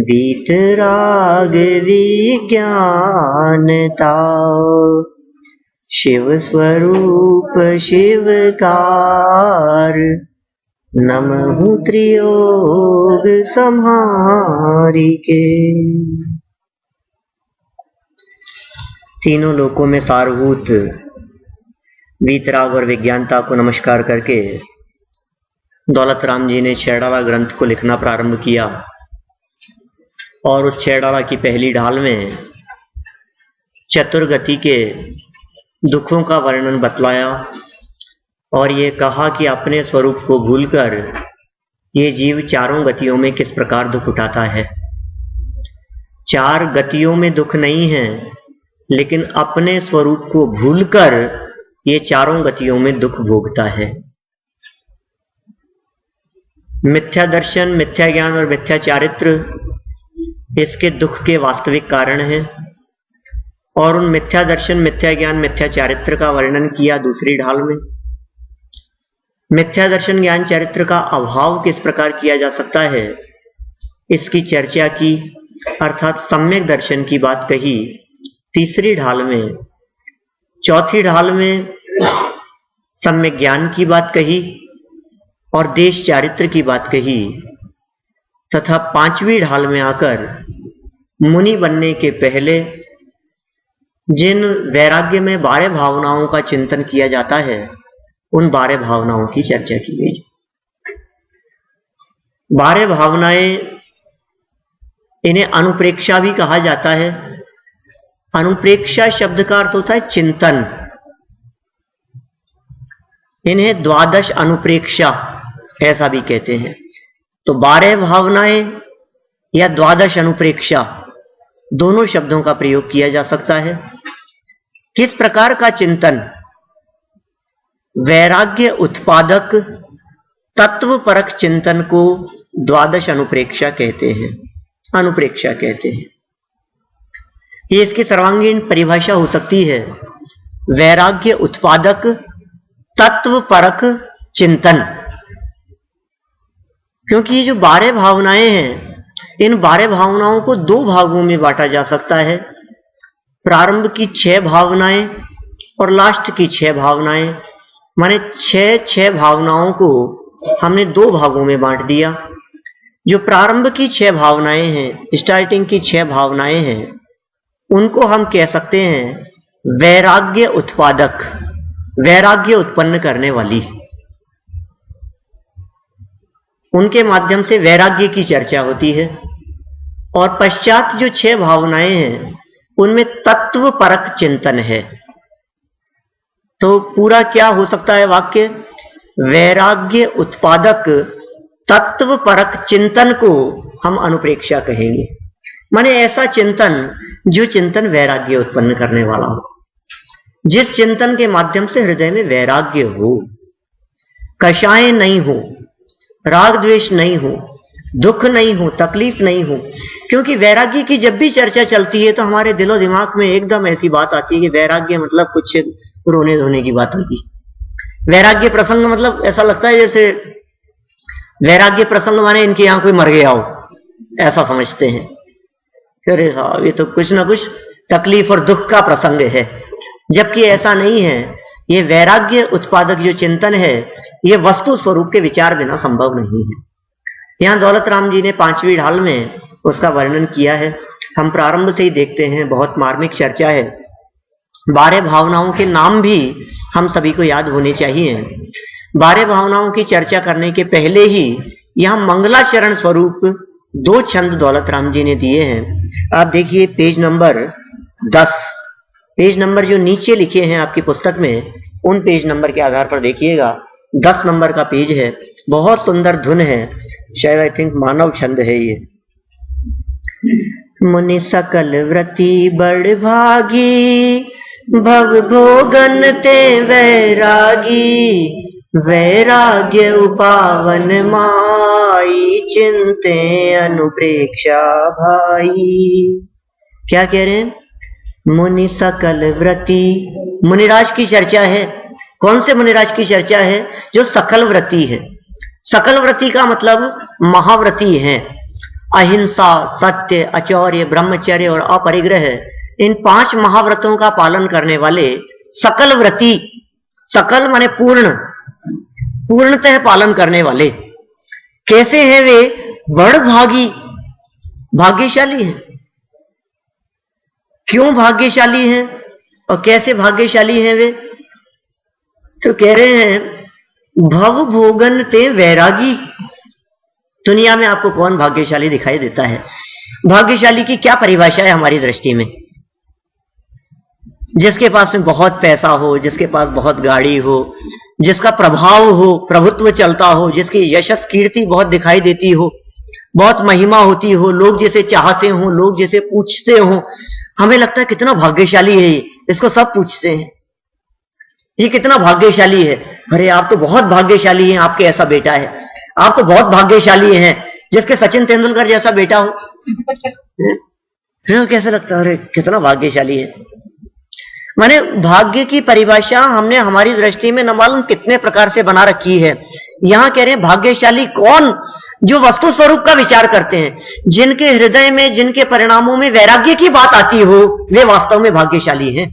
वीतराग विज्ञानता, शिव स्वरूप शिवकार, नमः त्रियोग संहारिके। तीनों लोकों में सारभूत वीतराग और विज्ञानता को नमस्कार करके दौलत राम जी ने छेड़ाला ग्रंथ को लिखना प्रारंभ किया और उस छेड़ाला की पहली ढाल में चतुर्गति के दुखों का वर्णन बतलाया और ये कहा कि अपने स्वरूप को भूलकर ये जीव चारों गतियों में किस प्रकार दुख उठाता है। चार गतियों में दुख नहीं है, लेकिन अपने स्वरूप को भूलकर ये चारों गतियों में दुख भोगता है। मिथ्या दर्शन, मिथ्या ज्ञान और मिथ्या चारित्र इसके दुख के वास्तविक कारण हैं और उन मिथ्या दर्शन, मिथ्या ज्ञान, मिथ्या चारित्र का वर्णन किया दूसरी ढाल में। मिथ्या दर्शन, ज्ञान, चारित्र का अभाव किस प्रकार किया जा सकता है इसकी चर्चा की, अर्थात सम्यक दर्शन की बात कही तीसरी ढाल में। चौथी ढाल में सम्यक ज्ञान की बात कही और देश चारित्र की बात कही, तथा पांचवी ढाल में आकर मुनि बनने के पहले जिन वैराग्य में 12 भावनाओं का चिंतन किया जाता है उन 12 भावनाओं की चर्चा की गई। 12 भावनाएं, इन्हें अनुप्रेक्षा भी कहा जाता है। अनुप्रेक्षा शब्द का अर्थ होता है चिंतन। इन्हें 12 अनुप्रेक्षा ऐसा भी कहते हैं। तो 12 भावनाएं या 12 अनुप्रेक्षा दोनों शब्दों का प्रयोग किया जा सकता है। किस प्रकार का चिंतन? वैराग्य उत्पादक तत्वपरक चिंतन को 12 अनुप्रेक्षा कहते हैं, अनुप्रेक्षा कहते हैं। ये इसकी सर्वांगीण परिभाषा हो सकती है, वैराग्य उत्पादक तत्वपरक चिंतन। क्योंकि ये जो 12 भावनाएं हैं, इन 12 भावनाओं को 2 भागों में बांटा जा सकता है। प्रारंभ की 6 भावनाएं और लास्ट की 6 भावनाएं, माने 6 भावनाओं को हमने 2 भागों में बांट दिया। जो प्रारंभ की 6 भावनाएं हैं, स्टार्टिंग की 6 भावनाएं हैं, उनको हम कह सकते हैं वैराग्य उत्पादक, वैराग्य उत्पन्न करने वाली। उनके माध्यम से वैराग्य की चर्चा होती है। और पश्चात जो 6 भावनाएं हैं उनमें तत्वपरक चिंतन है। तो पूरा क्या हो सकता है वाक्य? वैराग्य उत्पादक तत्वपरक चिंतन को हम अनुप्रेक्षा कहेंगे। माने ऐसा चिंतन जो चिंतन वैराग्य उत्पन्न करने वाला हो, जिस चिंतन के माध्यम से हृदय में वैराग्य हो, कषाय नहीं हो, राग द्वेष नहीं हो, दुख नहीं हो, तकलीफ नहीं हो। क्योंकि वैराग्य की जब भी चर्चा चलती है तो हमारे दिलो दिमाग में एकदम ऐसी बात आती है कि वैराग्य मतलब कुछ रोने धोने की बात होगी। वैराग्य प्रसंग मतलब ऐसा लगता है जैसे वैराग्य प्रसंग माने इनके यहां कोई मर गया हो, ऐसा समझते हैं। अरे साहब, ये तो कुछ ना कुछ तकलीफ और दुख का प्रसंग है, जबकि ऐसा नहीं है। ये वैराग्य उत्पादक जो चिंतन है, ये वस्तु स्वरूप के विचार बिना संभव नहीं है। यहां दौलत राम जी ने 5वीं ढाल में उसका वर्णन किया है। हम प्रारंभ से ही देखते हैं, बहुत मार्मिक चर्चा है। 12 भावनाओं के नाम भी हम सभी को याद होने चाहिए। 12 भावनाओं की चर्चा करने के पहले ही यहां मंगलाचरण स्वरूप 2 छंद दौलत राम जी ने दिए हैं। आप देखिए पेज नंबर 10, पेज नंबर जो नीचे लिखे हैं आपकी पुस्तक में, उन पेज नंबर के आधार पर देखिएगा। 10 नंबर का पेज है, बहुत सुंदर धुन है, शायद आई थिंक मानव छंद है ये। मुनि सकल व्रती बड़ भागी, भव भोगन ते वैरागी, वैराग्य उपावन माई, चिंते अनुप्रेक्षा भाई। क्या कह रहे हैं? मुनि सकल व्रती, मुनिराज की चर्चा है। कौन से मुनिराज की चर्चा है? जो सकल व्रती है। सकल व्रती का मतलब महाव्रती हैं। अहिंसा, सत्य, अचौर्य, ब्रह्मचर्य और अपरिग्रह, इन 5 महाव्रतों का पालन करने वाले सकल व्रती, सकल माने पूर्ण, पूर्णतः पालन करने वाले कैसे हैं वे? बड़भागी, भाग्यशाली हैं। क्यों भाग्यशाली हैं और कैसे भाग्यशाली हैं वे? तो कह रहे हैं भव भोगन ते वैरागी। दुनिया में आपको कौन भाग्यशाली दिखाई देता है? भाग्यशाली की क्या परिभाषा है हमारी दृष्टि में? जिसके पास में बहुत पैसा हो, जिसके पास बहुत गाड़ी हो, जिसका प्रभाव हो, प्रभुत्व चलता हो, जिसकी यशस कीर्ति बहुत दिखाई देती हो, बहुत महिमा होती हो, लोग जिसे चाहते हो, लोग जिसे पूछते हो, हमें लगता है कितना भाग्यशाली है ये, इसको सब पूछते हैं, ये कितना भाग्यशाली है। अरे आप तो बहुत भाग्यशाली हैं, आपके ऐसा बेटा है। आप तो बहुत भाग्यशाली हैं जिसके सचिन तेंदुलकर जैसा बेटा हो। फिर कैसे लगता है अरे कितना भाग्यशाली है। माने भाग्य की परिभाषा हमने हमारी दृष्टि में न मालूम कितने प्रकार से बना रखी है। यहां कह रहे हैं भाग्यशाली कौन? जो वस्तु स्वरूप का विचार करते हैं, जिनके हृदय में, जिनके परिणामों में वैराग्य की बात आती हो, वे वास्तव में भाग्यशाली हैं।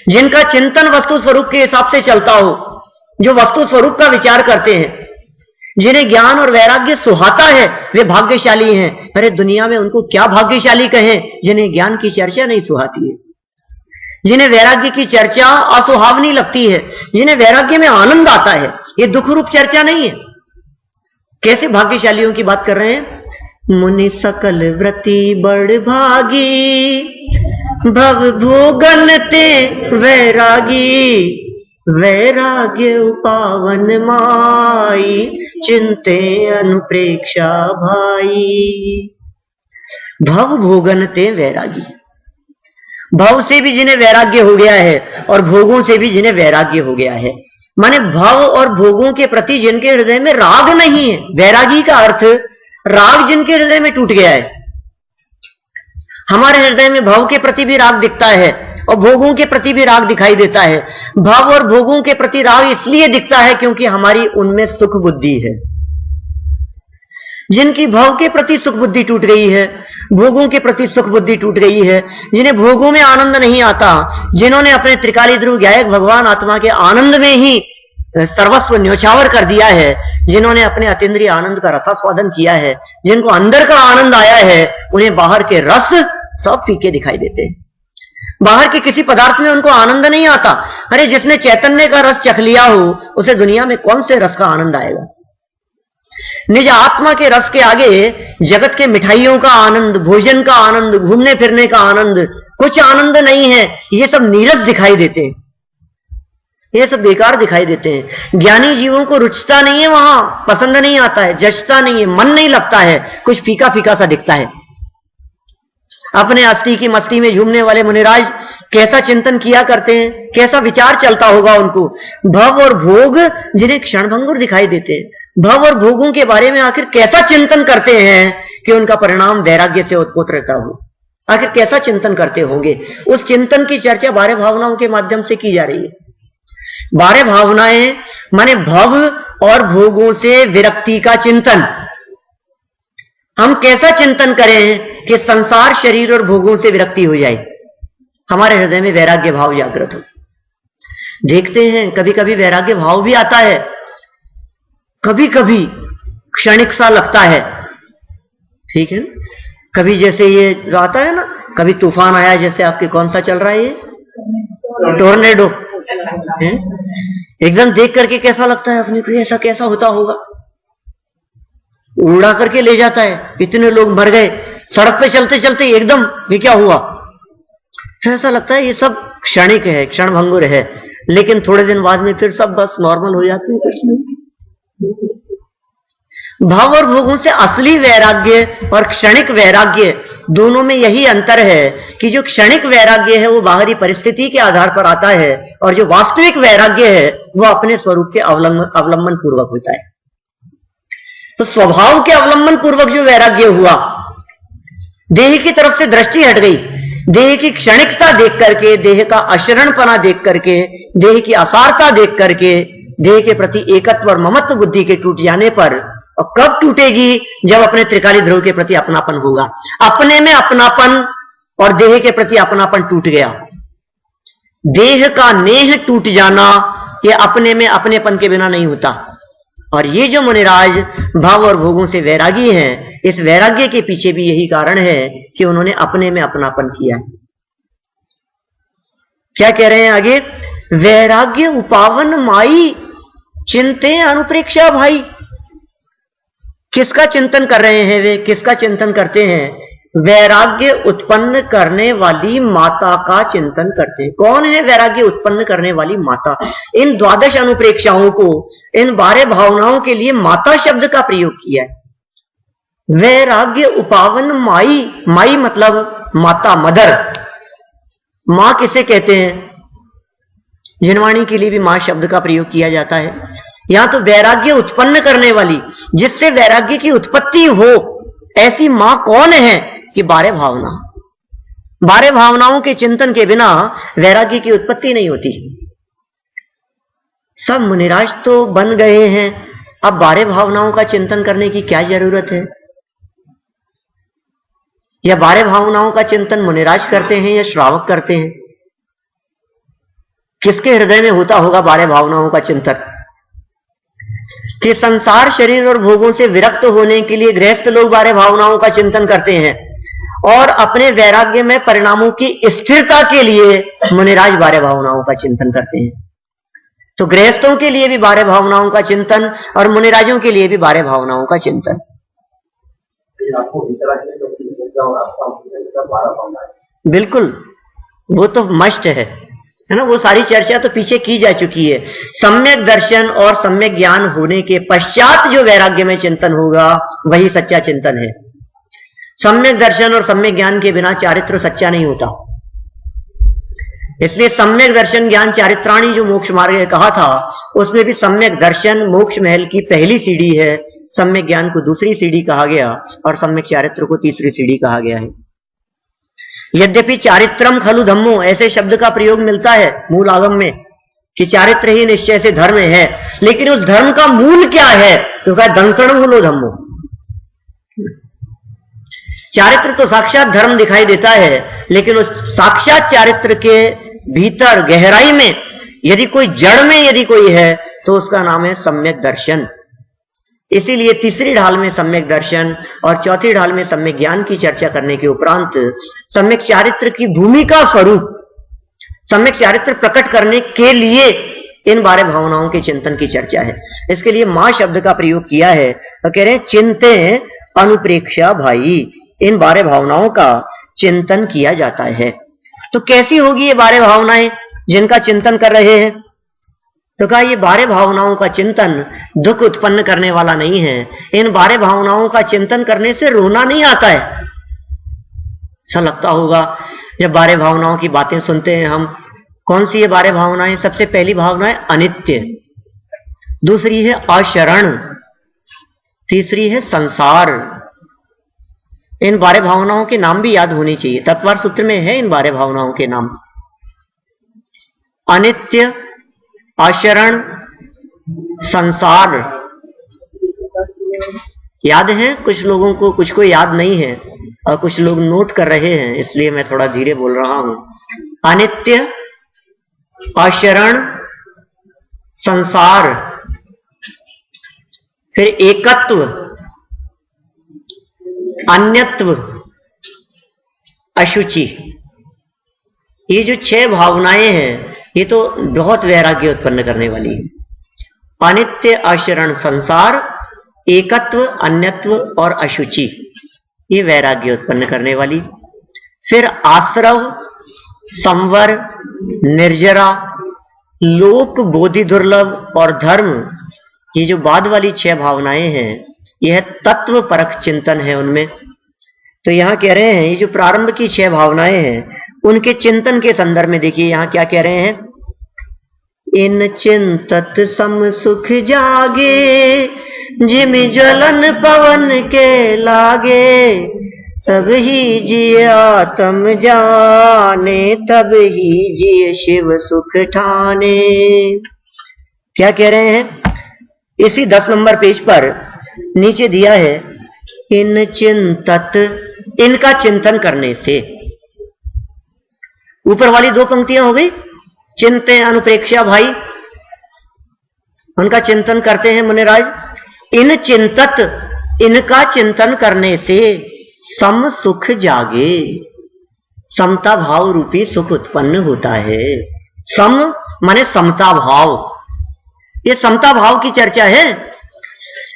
जिनका चिंतन वस्तु स्वरूप के हिसाब से चलता हो, जो वस्तु स्वरूप का विचार करते हैं, जिन्हें ज्ञान और वैराग्य सुहाता है, वे भाग्यशाली हैं। अरे दुनिया में उनको क्या भाग्यशाली कहें जिन्हें ज्ञान की चर्चा नहीं सुहाती है, जिन्हें वैराग्य की चर्चा असुहावनी लगती है, जिन्हें वैराग्य में आनंद आता है। ये दुख रूप चर्चा नहीं है। कैसे भाग्यशालियों की बात कर रहे हैं? मुनि सकल व्रति बड़ भागी, भव भोगन ते वैरागी, वैराग्य उपावन माई, चिंते अनुप्रेक्षा भाई। भव भोगन ते वैरागी, भव से भी जिन्हें वैराग्य हो गया है और भोगों से भी जिन्हें वैराग्य हो गया है। माने भव और भोगों के प्रति जिनके हृदय में राग नहीं है, वैरागी का अर्थ राग जिनके हृदय में टूट गया है। हमारे हृदय में भव के प्रति भी राग दिखता है और भोगों के प्रति भी राग दिखाई देता है। भव और भोगों के प्रति राग इसलिए दिखता है क्योंकि हमारी उनमें सुख बुद्धि है। जिनकी भव के प्रति सुख बुद्धि टूट गई है, भोगों के प्रति सुख बुद्धि टूट गई है, जिन्हें भोगों में आनंद नहीं आता, जिन्होंने अपने त्रिकाली ध्रुव गायक भगवान आत्मा के आनंद में ही सर्वस्व न्योछावर कर दिया है, जिन्होंने अपने अतीन्द्रिय आनंद का रसास्वादन किया है, जिनको अंदर का आनंद आया है, उन्हें बाहर के रस सब फीके दिखाई देते हैं। बाहर के किसी पदार्थ में उनको आनंद नहीं आता। अरे जिसने चैतन्य का रस चख लिया हो, उसे दुनिया में कौन से रस का आनंद आएगा? निज आत्मा के रस के आगे जगत के मिठाइयों का आनंद, भोजन का आनंद, घूमने फिरने का आनंद, कुछ आनंद नहीं है। ये सब नीरस दिखाई देते हैं, ये सब बेकार दिखाई देते हैं। ज्ञानी जीवों को रुचता नहीं है, वहां पसंद नहीं आता है, जचता नहीं है, मन नहीं लगता है, कुछ फीका फीका सा दिखता है। अपने अस्थि की मस्ती में झूमने वाले मुनिराज कैसा चिंतन किया करते हैं, कैसा विचार चलता होगा उनको। भव और भोग जिन्हें क्षणभंगुर दिखाई देते हैं, भव और भोगों के बारे में आखिर कैसा चिंतन करते हैं कि उनका परिणाम वैराग्य से उत्पन्न हो। आखिर कैसा चिंतन करते होंगे? उस चिंतन की चर्चा 12 भावनाओं के माध्यम से की जा रही है। 12 भावनाएं माने भव और भोगों से विरक्ति का चिंतन। हम कैसा चिंतन करें कि संसार, शरीर और भोगों से विरक्ति हो जाए, हमारे हृदय में वैराग्य भाव जागृत हो। देखते हैं कभी कभी वैराग्य भाव भी आता है, कभी कभी क्षणिक सा लगता है, ठीक है। कभी जैसे ये जो आता है ना, कभी तूफान आया, जैसे आपके कौन सा चल रहा है ये टोर्नेडो, एकदम देख करके कैसा लगता है अपने को, ऐसा कैसा होता होगा, उड़ा करके ले जाता है, इतने लोग मर गए सड़क पे चलते चलते, एकदम ये क्या हुआ, तो ऐसा लगता है ये सब क्षणिक है, क्षणभंगुर है। लेकिन थोड़े दिन बाद में फिर सब बस नॉर्मल हो जाते हैं, फिर से। भाव और भोगों से असली वैराग्य और क्षणिक वैराग्य दोनों में यही अंतर है कि जो क्षणिक वैराग्य है वो बाहरी परिस्थिति के आधार पर आता है, और जो वास्तविक वैराग्य है वो अपने स्वरूप के अवलंबन पूर्वक होता है। तो स्वभाव के अवलंबन पूर्वक जो वैराग्य हुआ, देह की तरफ से दृष्टि हट गई, देह की क्षणिकता देख करके, देह का अशरणपना देख करके, देह की असारता देख करके, देह के प्रति एकत्व और ममत्व बुद्धि के टूट जाने पर और कब टूटेगी? जब अपने त्रिकाली ध्रुव के प्रति अपनापन होगा। अपने में अपनापन और देह के प्रति अपनापन टूट गया। देह का नेह टूट जाना ये अपने में अपनेपन के बिना नहीं होता। और ये जो मुनिराज भाव और भोगों से वैरागी हैं, इस वैराग्य के पीछे भी यही कारण है कि उन्होंने अपने में अपनापन किया। क्या कह रहे हैं आगे? वैराग्य उपावन माई चिंते अनुप्रेक्षा भाई। किसका चिंतन कर रहे हैं वे? किसका चिंतन करते हैं? वैराग्य उत्पन्न करने वाली माता का चिंतन करते हैं। कौन है वैराग्य उत्पन्न करने वाली माता? इन द्वादश अनुप्रेक्षाओं को, इन 12 भावनाओं के लिए माता शब्द का प्रयोग किया है। वैराग्य उपावन माई, माई मतलब माता, मदर। मां किसे कहते हैं? जिनवाणी के लिए भी मां शब्द का प्रयोग किया जाता है। यहां तो वैराग्य उत्पन्न करने वाली, जिससे वैराग्य की उत्पत्ति हो, ऐसी मां कौन है? कि 12 भावना। 12 भावनाओं के चिंतन के बिना वैराग्य की उत्पत्ति नहीं होती। सब मुनिराज तो बन गए हैं, अब 12 भावनाओं का चिंतन करने की क्या जरूरत है? या 12 भावनाओं का चिंतन मुनिराज करते हैं या श्रावक करते हैं? किसके हृदय में होता होगा 12 भावनाओं का चिंतन? कि संसार, शरीर और भोगों से विरक्त होने के लिए गृहस्थ लोग 12 भावनाओं का चिंतन करते हैं, और अपने वैराग्य में परिणामों की स्थिरता के लिए मुनिराज 12 भावनाओं का चिंतन करते हैं। तो गृहस्थों के लिए भी 12 भावनाओं का चिंतन और मुनिराजों के लिए भी 12 भावनाओं का चिंतन। बिल्कुल, वो तो मस्ट है ना। वो सारी चर्चा तो पीछे की जा चुकी है। सम्यक दर्शन और सम्यक ज्ञान होने के पश्चात जो वैराग्य में चिंतन होगा वही सच्चा चिंतन है। सम्यक दर्शन और सम्यक ज्ञान के बिना चारित्र सच्चा नहीं होता। इसलिए सम्यक दर्शन ज्ञान चारित्राणी जो मोक्ष मार्ग कहा था, उसमें भी सम्यक दर्शन मोक्ष महल की पहली सीढ़ी है, सम्यक ज्ञान को दूसरी सीढ़ी कहा गया और सम्यक चारित्र को तीसरी सीढ़ी कहा गया है। यद्यपि चारित्रम खलु धम्मो ऐसे शब्द का प्रयोग मिलता है मूल आगम में कि चारित्र ही निश्चय से धर्म है, लेकिन उस धर्म का मूल क्या है? तो कहा दंसण मूलो धम्मो। चारित्र तो साक्षात धर्म दिखाई देता है, लेकिन उस साक्षात चारित्र के भीतर गहराई में यदि कोई जड़ में यदि कोई है तो उसका नाम है सम्यक दर्शन। इसीलिए तीसरी ढाल में सम्यक दर्शन और चौथी ढाल में सम्यक ज्ञान की चर्चा करने के उपरांत सम्यक चारित्र की भूमिका स्वरूप सम्यक चारित्र प्रकट करने के लिए इन 12 भावनाओं के चिंतन की चर्चा है। इसके लिए मां शब्द का प्रयोग किया है और कह रहे हैं चिंते अनुप्रेक्षा भाई। इन 12 भावनाओं का चिंतन किया जाता है। तो कैसी होगी ये 12 भावनाएं जिनका चिंतन कर रहे हैं? तो कहा ये 12 भावनाओं का चिंतन दुख उत्पन्न करने वाला नहीं है। इन 12 भावनाओं का चिंतन करने से रोना नहीं आता है। ऐसा लगता होगा जब 12 भावनाओं की बातें सुनते हैं हम। कौन सी ये 12 भावनाएं? सबसे पहली भावना है अनित्य, दूसरी है अशरण, तीसरी है संसार। इन 12 भावनाओं के नाम भी याद होने चाहिए। तत्वार सूत्र में है इन 12 भावनाओं के नाम। अनित्य, अशरण, संसार याद है कुछ लोगों को, कुछ को याद नहीं है और कुछ लोग नोट कर रहे हैं, इसलिए मैं थोड़ा धीरे बोल रहा हूं। अनित्य, अशरण, संसार, फिर एकत्व, अन्यत्व, अशुचि। ये जो 6 भावनाएं हैं ये तो बहुत वैराग्य उत्पन्न करने वाली है। अनित्य, अशरण, संसार, एकत्व, अन्यत्व और अशुचि, ये वैराग्य उत्पन्न करने वाली। फिर आश्रव, संवर, निर्जरा, लोक, बोधि दुर्लभ और धर्म, ये जो बाद वाली 6 भावनाएं हैं यह तत्व परक चिंतन है उनमें। तो यहां कह रहे हैं ये जो प्रारंभ की 6 भावनाएं हैं उनके चिंतन के संदर्भ में देखिए यहां क्या कह रहे हैं। इन चिंतत सम सुख जागे, जिम ज्वलन पवन के लागे, तब ही जिय आत्म जाने, तब ही जिय शिव सुख ठाने। क्या कह रहे हैं? इसी 10 नंबर पेज पर नीचे दिया है इन चिंतत, इनका चिंतन करने से। ऊपर वाली दो पंक्तियां हो गई, चिंते अनुप्रेक्षा भाई, उनका चिंतन करते हैं मुनिराज। इन चिंतत, इनका चिंतन करने से सम सुख जागे, समता भाव रूपी सुख उत्पन्न होता है। सम माने समता भाव, ये समता भाव की चर्चा है।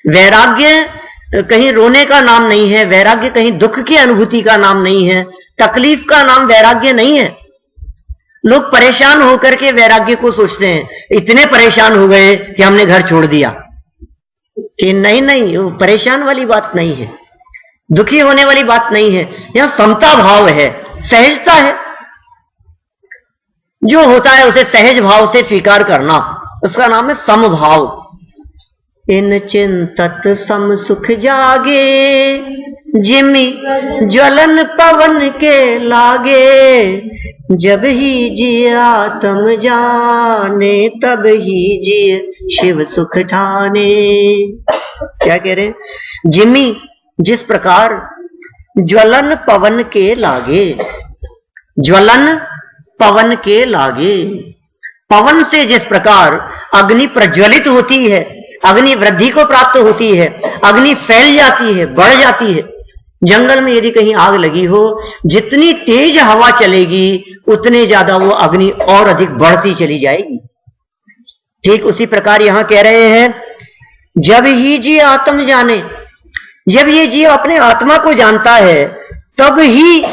वैराग्य कहीं रोने का नाम नहीं है, वैराग्य कहीं दुख की अनुभूति का नाम नहीं है, तकलीफ का नाम वैराग्य नहीं है। लोग परेशान होकर के वैराग्य को सोचते हैं, इतने परेशान हो गए कि हमने घर छोड़ दिया। कि नहीं नहीं, वो परेशान वाली बात नहीं है, दुखी होने वाली बात नहीं है। यहां समता भाव है, सहजता है। जो होता है उसे सहज भाव से स्वीकार करना, उसका नाम है समभाव। इन चिंतत सम सुख जागे, जिमि ज्वलन पवन के लागे, जब ही जिय आत्म जाने, तब ही जिय शिव सुख ठाने। क्या कह रहे? जिमि, जिस प्रकार ज्वलन पवन के लागे, ज्वलन पवन के लागे, पवन से जिस प्रकार अग्नि प्रज्वलित होती है, अग्नि वृद्धि को प्राप्त होती है, अग्नि फैल जाती है, बढ़ जाती है। जंगल में यदि कहीं आग लगी हो, जितनी तेज हवा चलेगी उतने ज्यादा वो अग्नि और अधिक बढ़ती चली जाएगी। ठीक उसी प्रकार यहां कह रहे हैं, जब ही जीव आत्म जाने, जब ये जीव अपने आत्मा को जानता है तब ही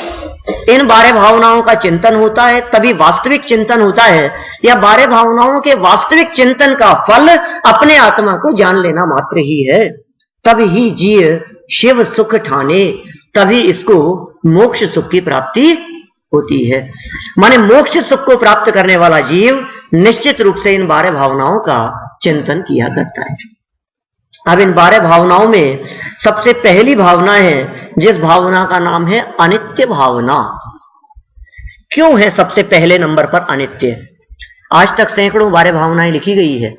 इन 12 भावनाओं का चिंतन होता है, तभी वास्तविक चिंतन होता है। या 12 भावनाओं के वास्तविक चिंतन का फल अपने आत्मा को जान लेना मात्र ही है। तभी ही जीव शिव सुख ठाने, तभी इसको मोक्ष सुख की प्राप्ति होती है। माने मोक्ष सुख को प्राप्त करने वाला जीव निश्चित रूप से इन 12 भावनाओं का चिंतन किया करता है। अब इन 12 भावनाओं में सबसे पहली भावना है जिस भावना का नाम है अनित्य भावना। क्यों है सबसे पहले नंबर पर अनित्य? आज तक सैकड़ों 12 भावनाएं लिखी गई है।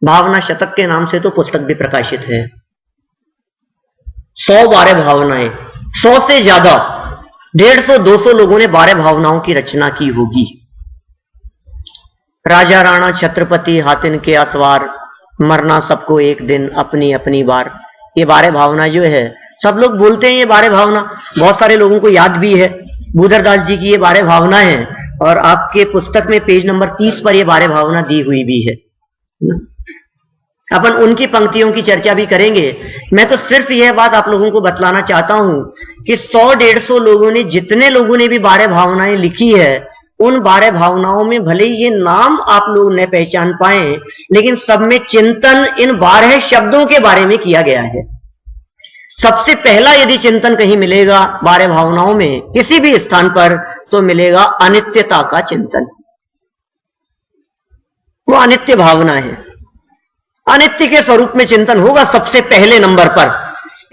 भावना शतक के नाम से तो पुस्तक भी प्रकाशित है। 112 भावनाएं, 100 से ज्यादा, 150-200 लोगों ने 12 भावनाओं की रचना की होगी। राजा राणा छत्रपति हातिन के असवार, मरना सबको एक दिन, अपनी अपनी बार, ये 12 भावना जो है सब लोग बोलते हैं। ये 12 भावना बहुत सारे लोगों को याद भी है। बुधरदास जी की ये 12 भावना है और आपके पुस्तक में पेज नंबर 30 पर ये 12 भावना दी हुई भी है। अपन उनकी पंक्तियों की चर्चा भी करेंगे। मैं तो सिर्फ यह बात आप लोगों को बतलाना चाहता हूं कि 100-150 लोगों ने, जितने लोगों ने भी 12 भावनाएं लिखी है, उन 12 भावनाओं में भले ये नाम आप लोग न पहचान पाए, लेकिन सब में चिंतन इन 12 शब्दों के बारे में किया गया है। सबसे पहला यदि चिंतन कहीं मिलेगा 12 भावनाओं में किसी भी स्थान पर, तो मिलेगा अनित्यता का चिंतन। वो अनित्य भावना है, अनित्य के स्वरूप में चिंतन होगा सबसे पहले नंबर पर।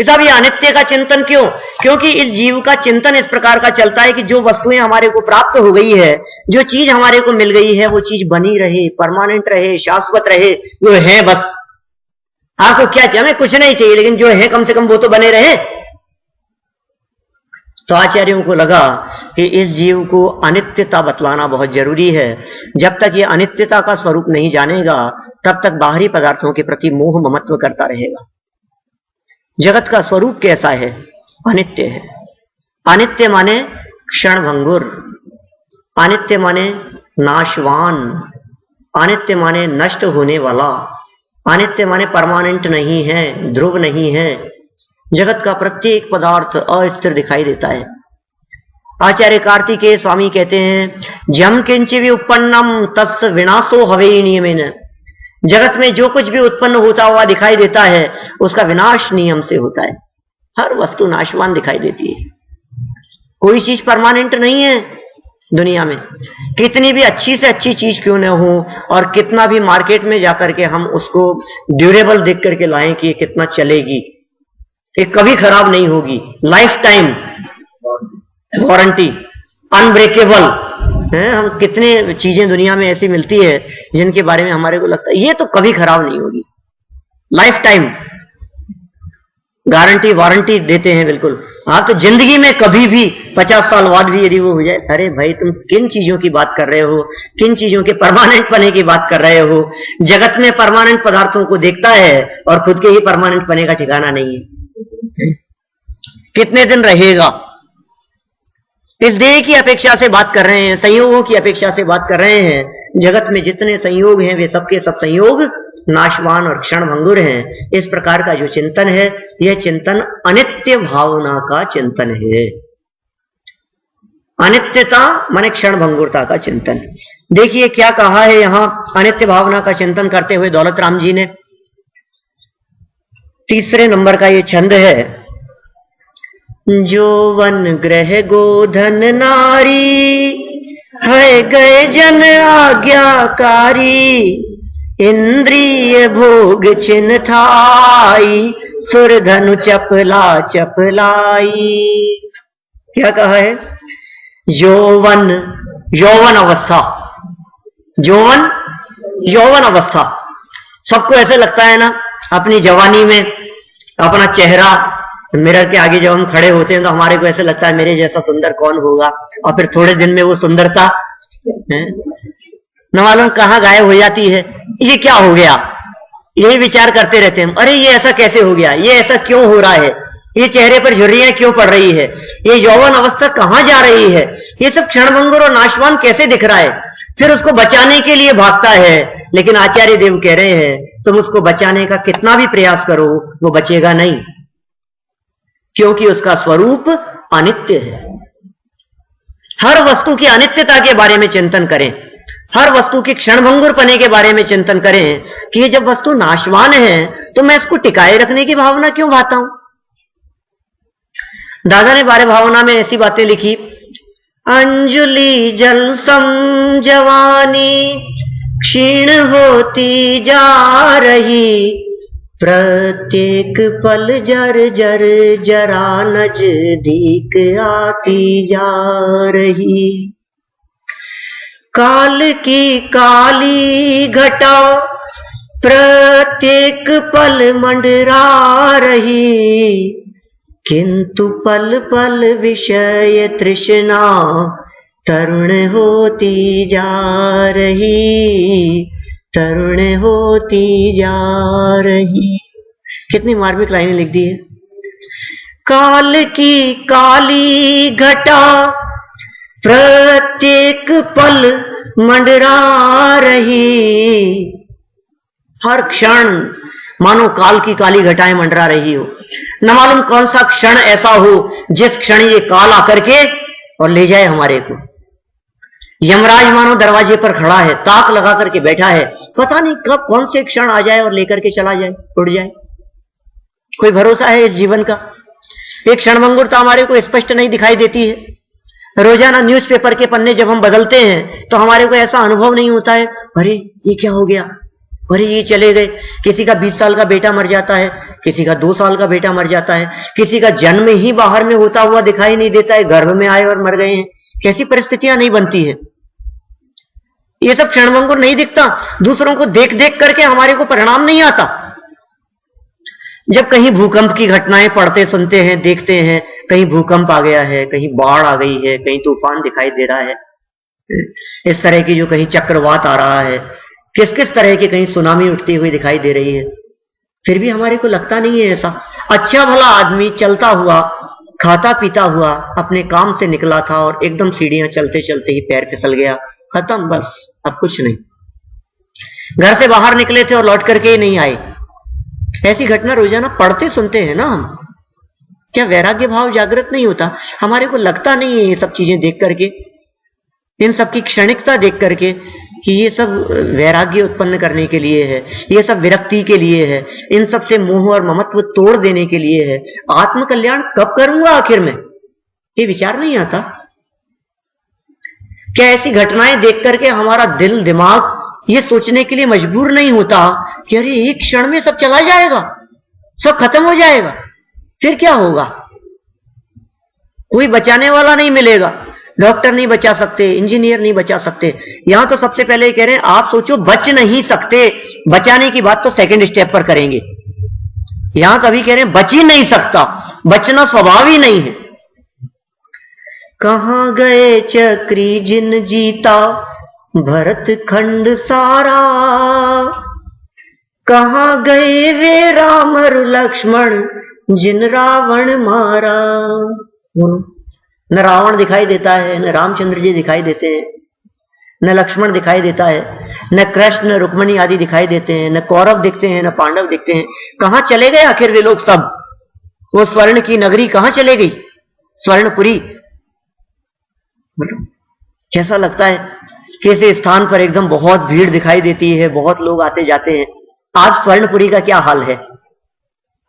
साहब ये अनित्य का चिंतन क्यों? क्योंकि इस जीव का चिंतन इस प्रकार का चलता है कि जो वस्तुएं हमारे को प्राप्त हो गई है, जो चीज हमारे को मिल गई है, वो चीज बनी रहे, परमानेंट रहे, शाश्वत रहे, वो है बस। आपको क्या चाहिए? हमें कुछ नहीं चाहिए, लेकिन जो है कम से कम वो तो बने रहे। तो आचार्यों को लगा कि इस जीव को अनित्यता बतलाना बहुत जरूरी है। जब तक ये अनित्यता का स्वरूप नहीं जानेगा, तब तक बाहरी पदार्थों के प्रति मोह ममत्व करता रहेगा। जगत का स्वरूप कैसा है? अनित्य है। अनित्य माने क्षणभंगुर, अनित्य माने नाशवान, अनित्य माने नष्ट होने वाला, अनित्य माने परमानेंट नहीं है, ध्रुव नहीं है। जगत का प्रत्येक पदार्थ अस्थिर दिखाई देता है। आचार्य कार्तिकेय स्वामी कहते हैं, जम किंच व्युत्पन्नम तस् विनाशो हवे नियमेन। जगत में जो कुछ भी उत्पन्न होता हुआ दिखाई देता है, उसका विनाश नियम से होता है। हर वस्तु नाशवान दिखाई देती है। कोई चीज परमानेंट नहीं है दुनिया में। कितनी भी अच्छी से अच्छी चीज क्यों न हो, और कितना भी मार्केट में जाकर के हम उसको ड्यूरेबल देख करके लाएं कि ये कितना चलेगी, ये कभी खराब नहीं होगी, लाइफ टाइम वारंटी, अनब्रेकेबल है। हम कितने चीजें दुनिया में ऐसी मिलती है जिनके बारे में हमारे को लगता है ये तो कभी खराब नहीं होगी, लाइफ टाइम। गारंटी वारंटी देते हैं बिल्कुल। आप तो जिंदगी में कभी भी 50 साल बाद भी यदि वो हो जाए, अरे भाई तुम किन चीजों की बात कर रहे हो, किन चीजों के परमानेंट पने की बात कर रहे हो। जगत में परमानेंट पदार्थों को देखता है और खुद के ही परमानेंट पने का ठिकाना नहीं है। कितने दिन रहेगा, इस देह की अपेक्षा से बात कर रहे हैं, संयोगों की अपेक्षा से बात कर रहे हैं। जगत में जितने संयोग हैं वे सबके सब संयोग नाशवान और क्षण भंगुर हैं। इस प्रकार का जो चिंतन है, यह चिंतन अनित्य भावना का चिंतन है। अनित्यता माने क्षण भंगुरता का चिंतन। देखिए क्या कहा है यहां अनित्य भावना का चिंतन करते हुए दौलत राम जी ने। 3 नंबर का ये छंद है, जोवन ग्रह गोधन नारी है गए जन आज्ञाकारी, इंद्रिय भोग चिन्ह थाई, सुर धनु चपला चपलाई। क्या कहा है? यौवन, यौवन अवस्था, यौवन यौवन अवस्था। सबको ऐसे लगता है ना अपनी जवानी में अपना चेहरा मिरर के आगे जब हम खड़े होते हैं तो हमारे को ऐसे लगता है मेरे जैसा सुंदर कौन होगा, और फिर थोड़े दिन में वो सुंदरता न मालूम कहां गायब हो जाती है। ये क्या हो गया, यही विचार करते रहते हैं, अरे ये ऐसा कैसे हो गया, ये ऐसा क्यों हो रहा है, ये चेहरे पर झुर्रियां क्यों पड़ रही है, ये यौवन अवस्था कहां जा रही है, ये सब क्षणभंगुर और नाशवान कैसे दिख रहा है। फिर उसको बचाने के लिए भागता है, लेकिन आचार्य देव कह रहे हैं तुम उसको बचाने का कितना भी प्रयास करो वो बचेगा नहीं, क्योंकि उसका स्वरूप अनित्य है। हर वस्तु की अनित्यता के बारे में चिंतन करें, हर वस्तु के क्षणभंगुर पने के बारे में चिंतन करें कि ये जब वस्तु नाशवान है तो मैं इसको टिकाए रखने की भावना क्यों भाता हूं। दादा ने बारे भावना में ऐसी बातें लिखी, अंजुलि जल सम जवानी क्षीण होती जा रही, प्रत्येक पल जर जर जरा नजदीक आती जा रही, काल की काली घटा प्रत्येक पल मंडरा रही, किंतु पल पल विषय तृष्णा तरुण होती जा रही, तरुण होती जा रही। कितनी मार्मिक लाइनें लिख दी है। काल की काली घटा प्रत्येक पल मंडरा रही, हर क्षण मानो काल की काली घटाएं मंडरा रही हो। न मालूम कौन सा क्षण ऐसा हो जिस क्षण ये काल आकर के और ले जाए हमारे को। यमराज मानो दरवाजे पर खड़ा है, ताक लगा करके बैठा है, पता नहीं कब कौन से क्षण आ जाए और लेकर के चला जाए, उड़ जाए। कोई भरोसा है इस जीवन का? एक क्षणभंगुरता हमारे को स्पष्ट नहीं दिखाई देती है। रोजाना न्यूज़पेपर के पन्ने जब हम बदलते हैं तो हमारे को ऐसा अनुभव नहीं होता है, अरे ये क्या हो गया, अरे ये चले गए। किसी का 20 साल का बेटा मर जाता है, किसी का 2 साल का बेटा मर जाता है, किसी का जन्म ही बाहर में होता हुआ दिखाई नहीं देता है, गर्भ में आए और मर गए हैं। कैसी परिस्थितियां नहीं बनती है। ये सब क्षणभंगुर नहीं दिखता, दूसरों को देख देख करके हमारे को परिणाम नहीं आता। जब कहीं भूकंप की घटनाएं पढ़ते सुनते हैं, देखते हैं, कहीं भूकंप आ गया है, कहीं बाढ़ आ गई है, कहीं तूफान दिखाई दे रहा है, इस तरह की जो कहीं चक्रवात आ रहा है, किस किस तरह की कहीं सुनामी उठती हुई दिखाई दे रही है, फिर भी हमारे को लगता नहीं है ऐसा। अच्छा भला आदमी चलता हुआ खाता पीता हुआ अपने काम से निकला था और एकदम सीढ़ियां चलते चलते ही पैर फिसल गया, खत्म, बस अब कुछ नहीं। घर से बाहर निकले थे और लौट करके ही नहीं आए। ऐसी घटना रोजाना पढ़ते सुनते हैं ना हम। क्या वैराग्य भाव जागृत नहीं होता? हमारे को लगता नहीं है ये सब चीजें देख करके, इन सब की क्षणिकता देख करके कि ये सब वैराग्य उत्पन्न करने के लिए है, ये सब विरक्ति के लिए है, इन सब से मोह और ममत्व तोड़ देने के लिए है। आत्म कल्याण कब करूंगा आखिर में, ये विचार नहीं आता। क्या ऐसी घटनाएं देख करके हमारा दिल दिमाग ये सोचने के लिए मजबूर नहीं होता कि अरे एक क्षण में सब चला जाएगा, सब खत्म हो जाएगा, फिर क्या होगा? कोई बचाने वाला नहीं मिलेगा, डॉक्टर नहीं बचा सकते, इंजीनियर नहीं बचा सकते। यहां तो सबसे पहले कह रहे हैं आप सोचो बच नहीं सकते, बचाने की बात तो सेकंड स्टेप पर करेंगे। यहां कभी कह रहे हैं बच ही नहीं सकता, बचना स्वभाव ही नहीं है। कहां गए चक्री जिन जीता भरत खंड सारा, कहां गए वे राम और लक्ष्मण जिन रावण मारा। न रावण दिखाई देता है, न रामचंद्र जी दिखाई देते हैं, न लक्ष्मण दिखाई देता है, न कृष्ण रुक्मणी आदि दिखाई देते हैं, न कौरव दिखते हैं, न पांडव दिखते हैं। कहां चले गए आखिर वे लोग सब? वो स्वर्ण की नगरी कहां चले गई? स्वर्णपुरी। कैसा लगता है किसी स्थान पर एकदम बहुत भीड़ दिखाई देती है, बहुत लोग आते जाते हैं। आज स्वर्णपुरी का क्या हाल है?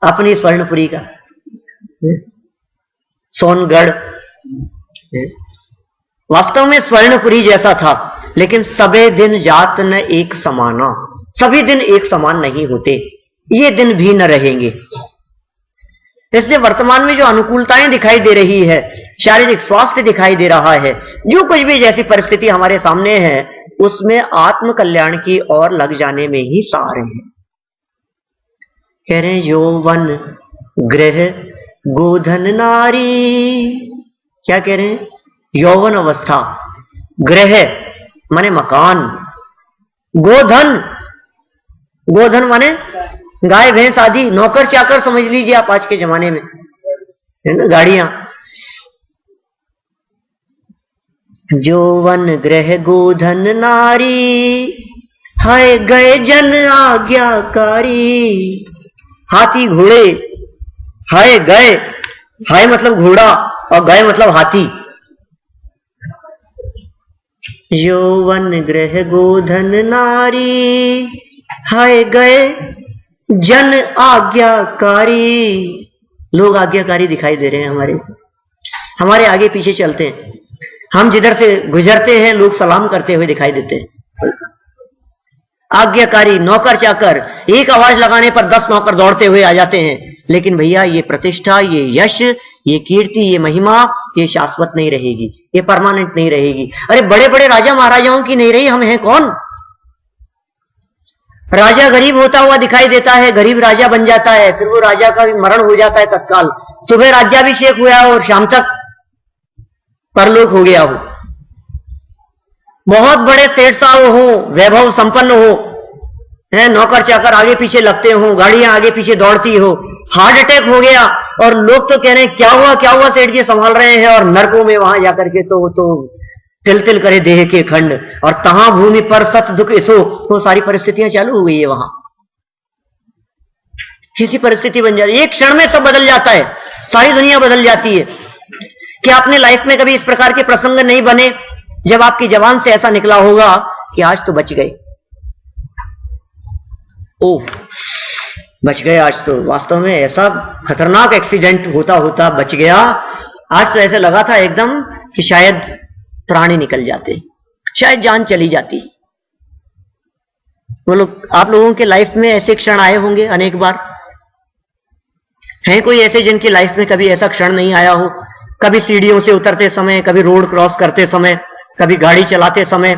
अपनी स्वर्णपुरी का, सोनगढ़, वास्तव में स्वर्णपुरी जैसा था, लेकिन सबे दिन जात न एक समाना। सभी दिन एक समान नहीं होते, ये दिन भी न रहेंगे। इसलिए वर्तमान में जो अनुकूलताएं दिखाई दे रही है, शारीरिक स्वास्थ्य दिखाई दे रहा है, जो कुछ भी जैसी परिस्थिति हमारे सामने है, उसमें आत्म कल्याण की ओर लग जाने में ही सार है। कह रहे हैं यौवन गृह गोधन नारी। क्या कह रहे हैं? यौवन अवस्था, गृह माने मकान, गोधन, गोधन माने गाय भैंस आदि, नौकर चाकर समझ लीजिए आप आज के जमाने में, है ना, गाड़ियां। यौवन गृह गोधन नारी, हाय गए जन आज्ञाकारी। हाथी घोड़े, हाय गए, हाय मतलब घोड़ा और गए मतलब हाथी। यौवन गृह गोधन नारी, हाय गए जन आज्ञाकारी। लोग आज्ञाकारी दिखाई दे रहे हैं, हमारे आगे पीछे चलते हैं। हम जिधर से गुजरते हैं लोग सलाम करते हुए दिखाई देते हैं। आज्ञाकारी, नौकर चाकर, एक आवाज लगाने पर 10 नौकर दौड़ते हुए आ जाते हैं। लेकिन भैया ये प्रतिष्ठा, ये यश, ये कीर्ति, ये महिमा, ये शाश्वत नहीं रहेगी, ये परमानेंट नहीं रहेगी। अरे बड़े बड़े राजा महाराजाओं की नहीं रही, हम हैं कौन? राजा गरीब होता हुआ दिखाई देता है, गरीब राजा बन जाता है, फिर वो राजा का भी मरण हो जाता है तत्काल। सुबह राज्याभिषेक हुआ और शाम तक परलोक हो गया हो। बहुत बड़े सेठ साहब हो, वैभव संपन्न हो, है, नौकर चाकर आगे पीछे लगते हो, गाड़ियां आगे पीछे दौड़ती हो, हार्ट अटैक हो गया और लोग तो कह रहे हैं क्या हुआ सेठ जी संभाल रहे हैं, और नरकों में वहां जाकर के तो तिल तिल करे देह के खंड, और तहां भूमि पर सत दुख इसो। तो सारी परिस्थितियां चालू हो गई है वहां, कैसी परिस्थिति बन जाती है। एक क्षण में सब बदल जाता है, सारी दुनिया बदल जाती है। क्या अपने लाइफ में कभी इस प्रकार के प्रसंग नहीं बने जब आपकी जबान से ऐसा निकला होगा कि आज तो बच गए, ओह बच गए आज तो? वास्तव में ऐसा खतरनाक एक्सीडेंट होता बच गया। आज तो ऐसे लगा था एकदम कि शायद प्राणी निकल जाते, शायद जान चली जाती। वो लोग, आप लोगों के लाइफ में ऐसे क्षण आए होंगे अनेक बार। हैं कोई ऐसे जिनकी लाइफ में कभी ऐसा क्षण नहीं आया हो? कभी सीढ़ियों से उतरते समय, कभी रोड क्रॉस करते समय, कभी गाड़ी चलाते समय,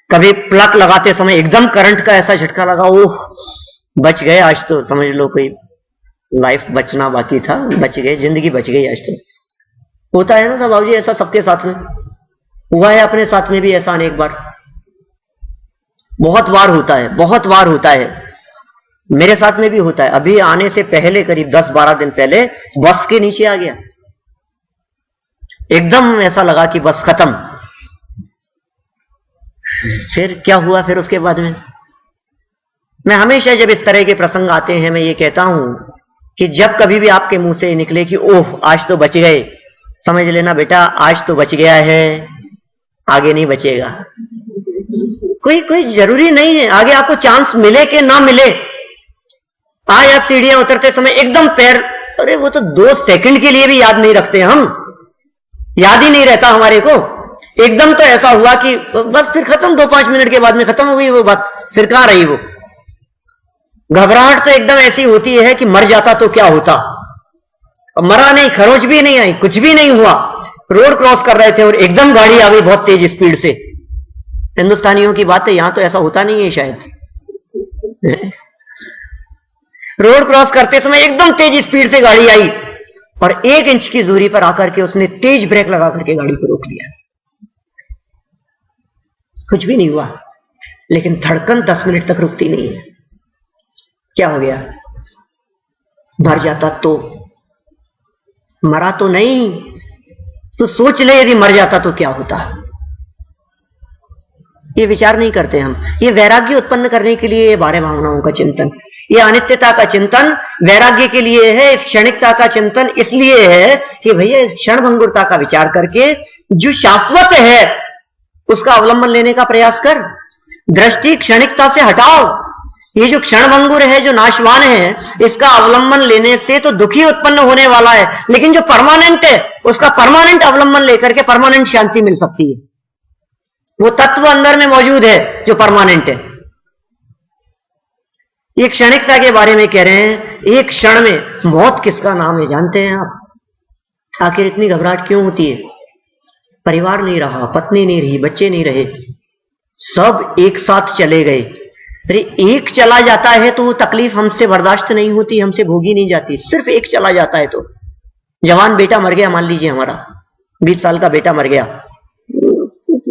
कभी प्लग लगाते समय एकदम करंट का ऐसा झटका लगा, ओह बच गए आज तो, समझ लो कोई लाइफ बचना बाकी था, बच गए, जिंदगी बच गई आज तो। होता है ना सब बाबूजी, ऐसा सबके साथ में हुआ है, अपने साथ में भी ऐसा अनेक बार, बहुत बार होता है, बहुत बार होता है। मेरे साथ में भी होता है। अभी आने से पहले करीब 10-12 दिन पहले बस के नीचे आ गया, एकदम ऐसा लगा कि बस खत्म। फिर क्या हुआ? फिर उसके बाद में मैं हमेशा जब इस तरह के प्रसंग आते हैं, मैं ये कहता हूं कि जब कभी भी आपके मुंह से निकले कि ओह आज तो बच गए, समझ लेना बेटा आज तो बच गया है, आगे नहीं बचेगा। कोई जरूरी नहीं है आगे आपको चांस मिले कि ना मिले। आज आप सीढ़ियां उतरते समय एकदम पैर, अरे वो तो 2 सेकंड के लिए भी याद नहीं रखते, हम याद ही नहीं रहता हमारे को। एकदम तो ऐसा हुआ कि बस फिर खत्म, 2-5 मिनट के बाद में खत्म हो गई वो बात, फिर कहां रही वो। घबराहट तो एकदम ऐसी होती है कि मर जाता तो क्या होता, मरा नहीं, खरोंच भी नहीं आई, कुछ भी नहीं हुआ। रोड क्रॉस कर रहे थे और एकदम गाड़ी आ गई बहुत तेज स्पीड से। हिंदुस्तानियों की बात है, यहां तो ऐसा होता नहीं है शायद। रोड क्रॉस करते समय एकदम तेज स्पीड से गाड़ी आई और 1 इंच की दूरी पर आकर के उसने तेज ब्रेक लगा करके गाड़ी को रोक लिया। कुछ भी नहीं हुआ, लेकिन धड़कन 10 मिनट तक रुकती नहीं है। क्या हो गया? मर जाता तो? मरा तो नहीं, तो सोच ले यदि मर जाता तो क्या होता। ये विचार नहीं करते हम। ये वैराग्य उत्पन्न करने के लिए 12 भावनाओं का चिंतन, ये अनित्यता का चिंतन वैराग्य के लिए है। इस क्षणिकता का चिंतन इसलिए है कि भैया इस क्षण भंगुरता का विचार करके जो शाश्वत है उसका अवलंबन लेने का प्रयास कर। दृष्टि क्षणिकता से हटाओ। ये जो क्षण भंगुर है, जो नाशवान है, इसका अवलंबन लेने से तो दुखी उत्पन्न होने वाला है, लेकिन जो परमानेंट है उसका परमानेंट अवलंबन लेकर के परमानेंट शांति मिल सकती है। वो तत्व अंदर में मौजूद है जो परमानेंट है। ये क्षणिकता के बारे में कह रहे हैं। एक क्षण में मौत किसका नाम है जानते हैं आप? आखिर इतनी घबराहट क्यों होती है? परिवार नहीं रहा, पत्नी नहीं रही, बच्चे नहीं रहे, सब एक साथ चले गए। अरे एक चला जाता है तो वो तकलीफ हमसे बर्दाश्त नहीं होती, हमसे भोगी नहीं जाती। सिर्फ एक चला जाता है तो, जवान बेटा मर गया मान लीजिए, हमारा 20 साल का बेटा मर गया,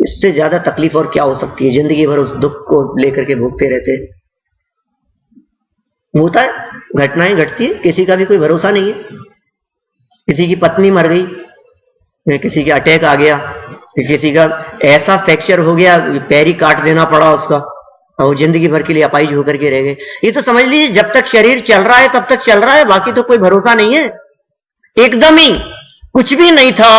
इससे ज्यादा तकलीफ और क्या हो सकती है? जिंदगी भर उस दुख को लेकर के भोगते रहते। होता है, घटनाएं घटती है, किसी का भी कोई भरोसा नहीं है। किसी की पत्नी मर गई, किसी के अटैक आ गया, किसी का ऐसा फ्रैक्चर हो गया, पैर ही काट देना पड़ा उसका, और जिंदगी भर के लिए अपाहिज होकर के रह गए। ये तो समझ लीजिए जब तक शरीर चल रहा है तब तक चल रहा है, बाकी तो कोई भरोसा नहीं है। एकदम ही कुछ भी नहीं था,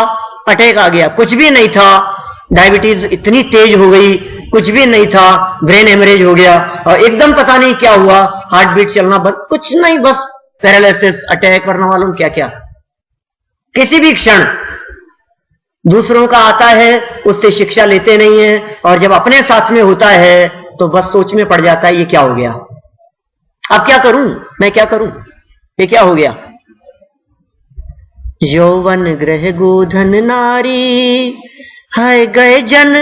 अटैक आ गया, कुछ भी नहीं था, डायबिटीज इतनी तेज हो गई, कुछ भी नहीं था, ब्रेन हेमरेज हो गया, और एकदम पता नहीं क्या हुआ, हार्ट बीट चलना बंद, कुछ नहीं, बस पैरालिसिस, अटैक करना मालूम क्या क्या। किसी भी क्षण दूसरों का आता है, उससे शिक्षा लेते नहीं है, और जब अपने साथ में होता है तो बस सोच में पड़ जाता है ये क्या हो गया, अब क्या करूं, मैं क्या करूं, ये क्या हो गया। यौवन ग्रह गोधन नारी, है गए जन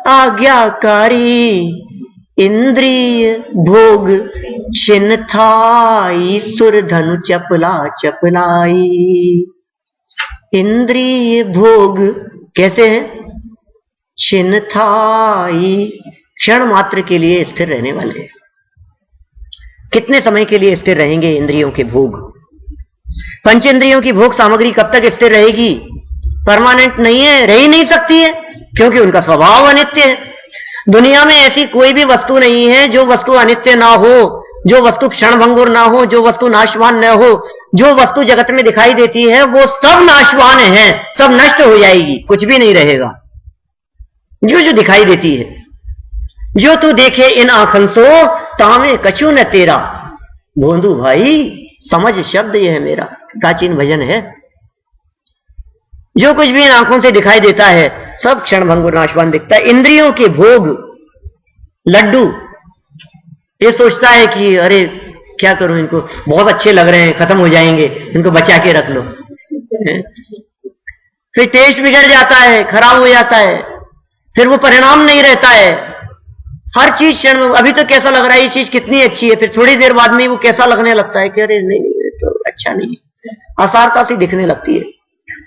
आज्ञाकारी, इंद्रिय भोग छिन थाई, सुर धनु चपला चपलाई। इंद्रिय भोग कैसे है? छिन थाई, क्षण मात्र के लिए स्थिर रहने वाले। कितने समय के लिए स्थिर रहेंगे इंद्रियों के भोग? पंचेंद्रियों की भोग सामग्री कब तक स्थिर रहेगी? परमानेंट नहीं है, रह ही नहीं सकती है, क्योंकि उनका स्वभाव अनित्य है। दुनिया में ऐसी कोई भी वस्तु नहीं है जो वस्तु अनित्य ना हो, जो वस्तु क्षण भंगुर ना हो, जो वस्तु नाशवान न हो। जो वस्तु जगत में दिखाई देती है वो सब नाशवान है, सब नष्ट हो जाएगी, कुछ भी नहीं रहेगा। जो जो दिखाई देती है, जो तू देखे इन आंखन सो, तामे कछु न तेरा। भोंदू भाई समझ शब्द यह है मेरा, प्राचीन भजन है। जो कुछ भी इन आंखों से दिखाई देता है सब क्षण भंगुर नाशवान दिखता है। इंद्रियों के भोग, लड्डू, ये सोचता है कि अरे क्या करूं, इनको बहुत अच्छे लग रहे हैं, खत्म हो जाएंगे, इनको बचा के रख लो। फिर टेस्ट बिगड़ जाता है, खराब हो जाता है, फिर वो परिणाम नहीं रहता है। हर चीज क्षण, अभी तो कैसा लग रहा है ये चीज कितनी अच्छी है, फिर थोड़ी देर बाद में वो कैसा लगने लगता है कि अरे नहीं नहीं तो अच्छा नहीं है, असारता सी दिखने लगती है।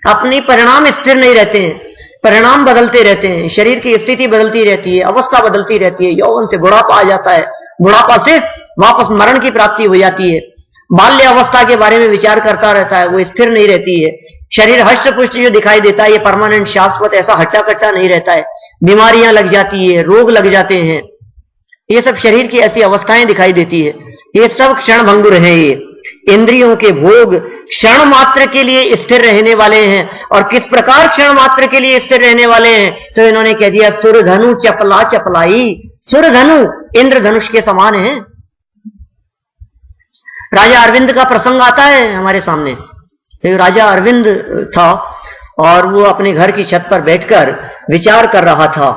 अपने परिणाम स्थिर नहीं रहते हैं, परिणाम बदलते रहते हैं, शरीर की स्थिति बदलती रहती है, अवस्था बदलती रहती है। यौवन से बुढ़ापा आ जाता है, बुढ़ापा से वापस मरण की प्राप्ति हो जाती है। बाल्य अवस्था के बारे में विचार करता रहता है, वो स्थिर नहीं रहती है। शरीर हष्ट पुष्ट जो दिखाई देता है ये परमानेंट शाश्वत ऐसा हट्टा कट्टा नहीं रहता है। बीमारियां लग जाती है, रोग लग जाते हैं, ये सब शरीर की ऐसी अवस्थाएं दिखाई देती है। ये सब क्षण भंगुर है। ये इंद्रियों के भोग क्षण मात्र के लिए स्थिर रहने वाले हैं। और किस प्रकार क्षण मात्र के लिए स्थिर रहने वाले हैं, तो इन्होंने कह दिया सुरधनु चपला चपलाई। सुरधनु इंद्रधनुष के समान है। राजा अरविंद का प्रसंग आता है हमारे सामने। एक राजा अरविंद था और वो अपने घर की छत पर बैठकर विचार कर रहा था।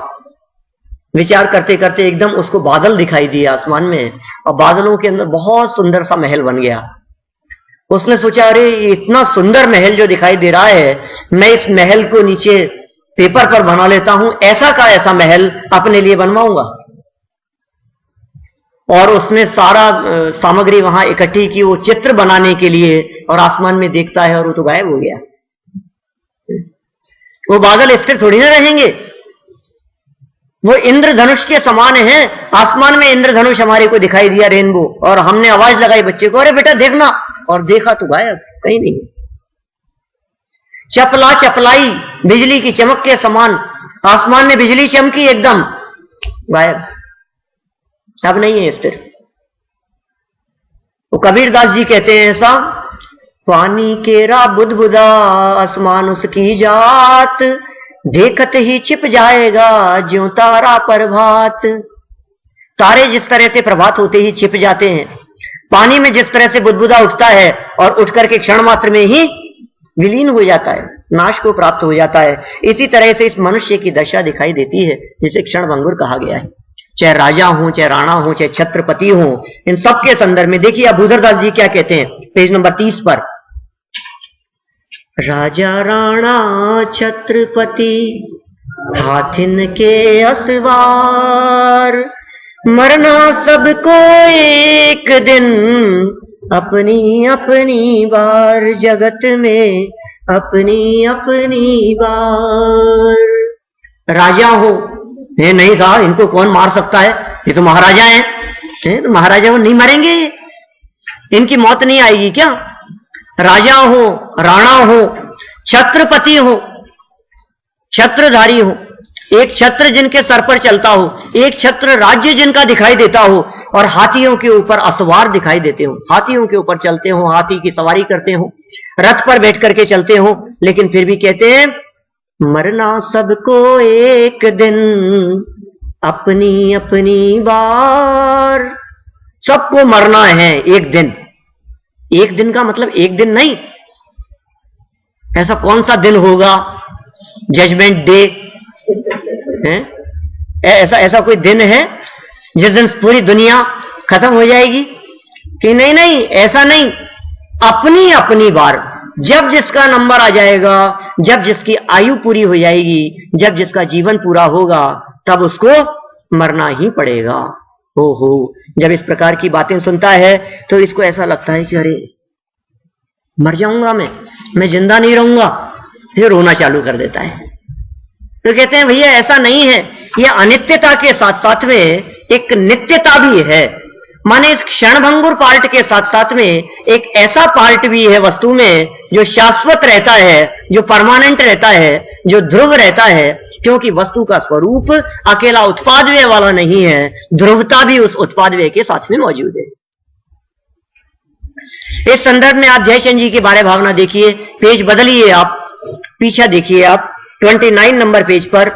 विचार करते करते एकदम उसको बादल दिखाई दिए आसमान में, और बादलों के अंदर बहुत सुंदर सा महल बन गया। उसने सोचा अरे इतना सुंदर महल जो दिखाई दे रहा है, मैं इस महल को नीचे पेपर पर बना लेता हूं, ऐसा का ऐसा महल अपने लिए बनवाऊंगा। और उसने सारा सामग्री वहां इकट्ठी की वो चित्र बनाने के लिए, और आसमान में देखता है और वो तो गायब हो गया। वो बादल स्थिर थोड़ी ना रहेंगे, वो इंद्रधनुष के समान है। आसमान में इंद्रधनुष हमारे को दिखाई दिया, रेनबो, और हमने आवाज लगाई बच्चे को, अरे बेटा देखना, और देखा तो गायब, कहीं नहीं। चपला चपलाई बिजली की चमक के समान, आसमान में बिजली चमकी, एकदम गायब, अब नहीं है स्थिर। तो कबीरदास जी कहते हैं ऐसा, पानी केरा बुदबुदा आसमान उसकी जात, देखत ही छिप जाएगा ज्यों तारा प्रभात। तारे जिस तरह से प्रभात होते ही छिप जाते हैं, पानी में जिस तरह से बुदबुदा उठता है और उठ करके क्षण मात्र में ही विलीन हो जाता है, नाश को प्राप्त हो जाता है, इसी तरह से इस मनुष्य की दशा दिखाई देती है, जिसे क्षणभंगुर कहा गया है। चाहे राजा हो, चाहे राणा हो, चाहे छत्रपति हो, इन सबके संदर्भ में देखिए आप भूधरदास जी क्या कहते हैं पेज नंबर 30 पर। राजा राणा छत्रपति हाथिन के असवार, मरना सबको एक दिन अपनी अपनी बार, जगत में अपनी अपनी बार। राजा हो, नहीं साहब इनको कौन मार सकता है, ये तो महाराजा हैं, तो महाराजा वो नहीं मरेंगे, इनकी मौत नहीं आएगी क्या। राजा हो, राणा हो, छत्रपति हो, छत्रधारी हो, एक छत्र जिनके सर पर चलता हो, एक छत्र राज्य जिनका दिखाई देता हो, और हाथियों के ऊपर असवार दिखाई देते हो, हाथियों के ऊपर चलते हो, हाथी की सवारी करते हो, रथ पर बैठ करके चलते हो, लेकिन फिर भी कहते हैं मरना सबको एक दिन अपनी अपनी बार। सबको मरना है एक दिन। एक दिन का मतलब एक दिन नहीं, ऐसा कौन सा दिन होगा जजमेंट डे है, ऐसा कोई दिन है जिस दिन पूरी दुनिया खत्म हो जाएगी कि नहीं, नहीं ऐसा नहीं, अपनी अपनी बार, जब जिसका नंबर आ जाएगा, जब जिसकी आयु पूरी हो जाएगी, जब जिसका जीवन पूरा होगा, तब उसको मरना ही पड़ेगा। हो जब इस प्रकार की बातें सुनता है तो इसको ऐसा लगता है कि अरे मर जाऊंगा मैं जिंदा नहीं रहूंगा, फिर रोना चालू कर देता है। तो कहते हैं भैया ऐसा नहीं है, यह अनित्यता के साथ साथ में एक नित्यता भी है। माने इस क्षणभंगुर पार्ट के साथ साथ में एक ऐसा पार्ट भी है वस्तु में जो शाश्वत रहता है, जो परमानेंट रहता है, जो ध्रुव रहता है, क्योंकि वस्तु का स्वरूप अकेला उत्पादव्यय वाला नहीं है, ध्रुवता भी उस उत्पादव्यय के साथ में मौजूद है। इस संदर्भ में आप जयचंद जी के बारे भावना देखिए, पेज बदलिए, आप पीछे देखिए, आप 29 नंबर पेज पर,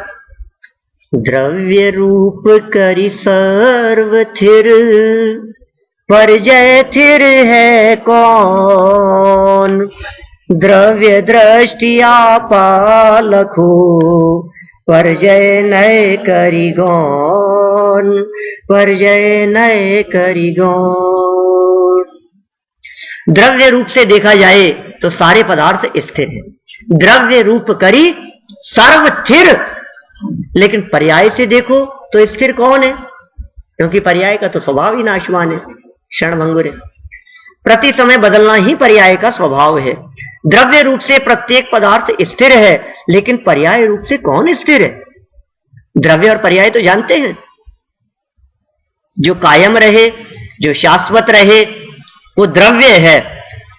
द्रव्य रूप करि सर्व थिर, परजय थिर है कौन, द्रव्य दृष्टि आपा लखो, परजय नय करि गौन, परजय नय करि गौन। द्रव्य रूप से देखा जाए तो सारे पदार्थ स्थिर है, द्रव्य रूप करी सर्व थिर, लेकिन पर्याय से देखो तो स्थिर कौन है, क्योंकि पर्याय का तो स्वभाव ही नाशवान है, क्षणभंगुर है, प्रति समय बदलना ही पर्याय का स्वभाव है। द्रव्य रूप से प्रत्येक पदार्थ स्थिर है, लेकिन पर्याय रूप से कौन स्थिर है। द्रव्य और पर्याय तो जानते हैं, जो कायम रहे, जो शाश्वत रहे वो द्रव्य है,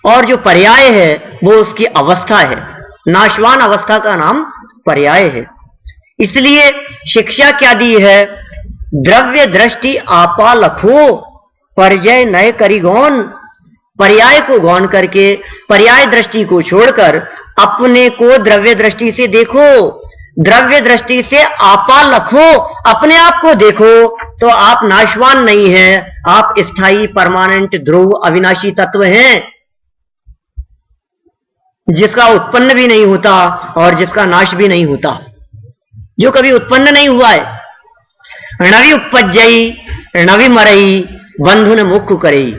और जो पर्याय है वो उसकी अवस्था है, नाशवान अवस्था का नाम पर्याय है। इसलिए शिक्षा क्या दी है, द्रव्य दृष्टि आपा लखो, परजय नय करि गौन। पर्याय को गौन करके, पर्याय दृष्टि को छोड़कर अपने को द्रव्य दृष्टि से देखो, द्रव्य दृष्टि से आपा लखो, अपने आप को देखो, तो आप नाशवान नहीं हैं, आप स्थायी परमानेंट ध्रुव अविनाशी तत्व हैं, जिसका उत्पन्न भी नहीं होता और जिसका नाश भी नहीं होता, जो कभी उत्पन्न नहीं हुआ है। णवि उपज्जई णवि मरई बंधुन मुख करई,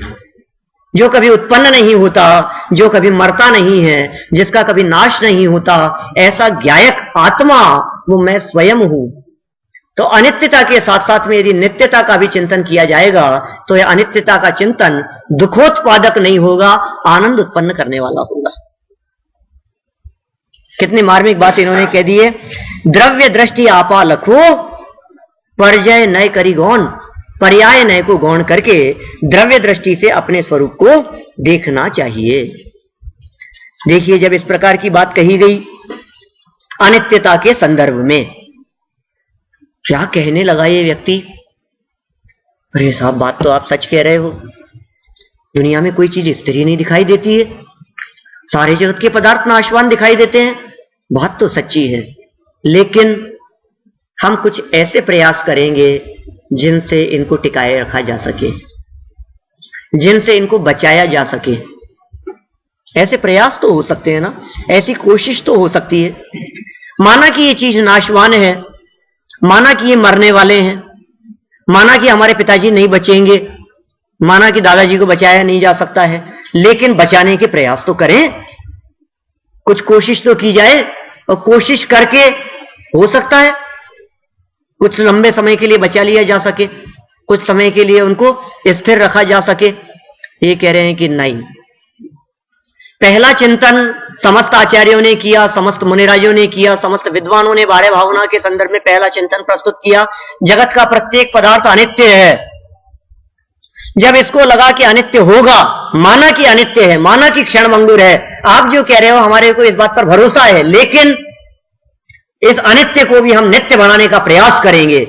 जो कभी उत्पन्न नहीं होता, जो कभी मरता नहीं है, जिसका कभी नाश नहीं होता, ऐसा ज्ञायक आत्मा वो मैं स्वयं हूं। तो अनित्यता के साथ साथ में यदि नित्यता का भी चिंतन किया जाएगा तो यह अनित्यता का चिंतन दुखोत्पादक नहीं होगा, आनंद उत्पन्न करने वाला होगा। कितनी मार्मिक बात इन्होंने कह दी है। द्रव्य दृष्टि आपा लखो परजय नय करी गौण, पर्याय नय को गौण करके द्रव्य दृष्टि से अपने स्वरूप को देखना चाहिए। देखिए, जब इस प्रकार की बात कही गई अनित्यता के संदर्भ में, क्या कहने लगा ये व्यक्ति, अरे साहब बात तो आप सच कह रहे हो, दुनिया में कोई चीज स्थिर ही नहीं दिखाई देती है, सारे जगत के पदार्थ नाशवान दिखाई देते हैं, बात तो सच्ची है, लेकिन हम कुछ ऐसे प्रयास करेंगे जिनसे इनको टिकाए रखा जा सके, जिनसे इनको बचाया जा सके। ऐसे प्रयास तो हो सकते हैं ना, ऐसी कोशिश तो हो सकती है। माना कि ये चीज नाशवान है, माना कि ये मरने वाले हैं, माना कि हमारे पिताजी नहीं बचेंगे, माना कि दादाजी को बचाया नहीं जा सकता है, लेकिन बचाने के प्रयास तो करें, कुछ कोशिश तो की जाए, और कोशिश करके हो सकता है कुछ लंबे समय के लिए बचा लिया जा सके, कुछ समय के लिए उनको स्थिर रखा जा सके। ये कह रहे हैं कि नहीं, पहला चिंतन समस्त आचार्यों ने किया, समस्त मुनिराजों ने किया, समस्त विद्वानों ने बाह्य भावना के संदर्भ में पहला चिंतन प्रस्तुत किया, जगत का प्रत्येक पदार्थ अनित्य है। जब इसको लगा कि अनित्य होगा, माना कि अनित्य है, माना कि क्षणभंगुर है, आप जो कह रहे हो हमारे को इस बात पर भरोसा है, लेकिन इस अनित्य को भी हम नित्य बनाने का प्रयास करेंगे।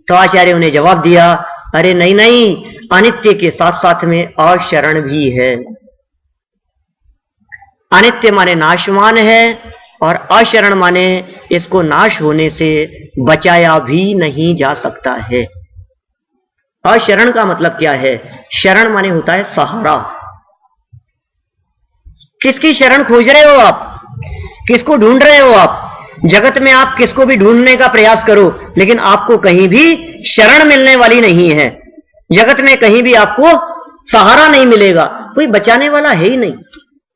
तो आचार्यों ने जवाब दिया, अरे नहीं नहीं, अनित्य के साथ साथ में अशरण भी है। अनित्य माने नाशवान है, और अशरण माने इसको नाश होने से बचाया भी नहीं जा सकता है। अशरण का मतलब क्या है? शरण माने होता है सहारा। किसकी शरण खोज रहे हो आप? किसको ढूंढ रहे हो आप? जगत में आप किसको भी ढूंढने का प्रयास करो, लेकिन आपको कहीं भी शरण मिलने वाली नहीं है। जगत में कहीं भी आपको सहारा नहीं मिलेगा, कोई बचाने वाला है ही नहीं,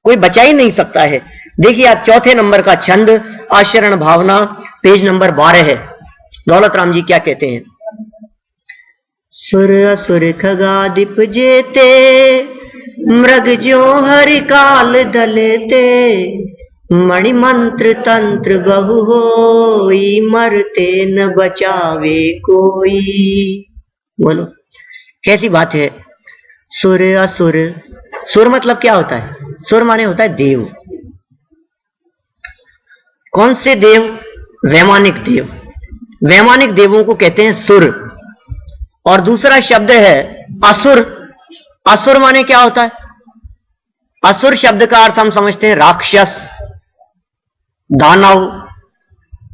कोई बचा ही नहीं सकता है। देखिए आप चौथे नंबर का छंद आशरण भावना पेज नंबर 12 है। दौलत राम जी क्या कहते हैं? सुर असुर खगादिप जेते, मृग ज्यो हरि काल दलेते, मणि मंत्र तंत्र बहु होई, मरते न बचावे कोई। बोलो कैसी बात है? सुर असुर, सुर मतलब क्या होता है? सुर माने होता है देव। कौन से देव? वैमानिक देव। वैमानिक देवों को कहते हैं सुर। और दूसरा शब्द है असुर। असुर माने क्या होता है? असुर शब्द का अर्थ हम समझते हैं राक्षस, दानव।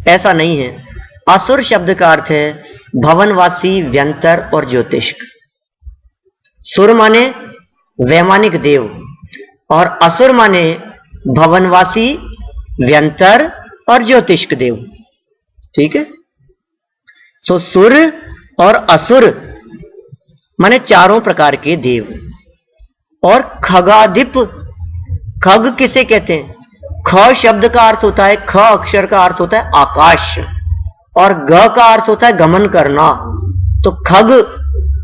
ऐसा नहीं है। असुर शब्द का अर्थ है भवनवासी, व्यंतर और ज्योतिष्क। सुर माने वैमानिक देव और असुर माने भवनवासी, व्यंतर और ज्योतिष्क देव। ठीक है। सो सुर और असुर माने चारों प्रकार के देव। और खगाधिप, खग किसे कहते हैं? ख शब्द का अर्थ होता है, ख अक्षर का अर्थ होता है आकाश, और ग का अर्थ होता है गमन करना। तो खग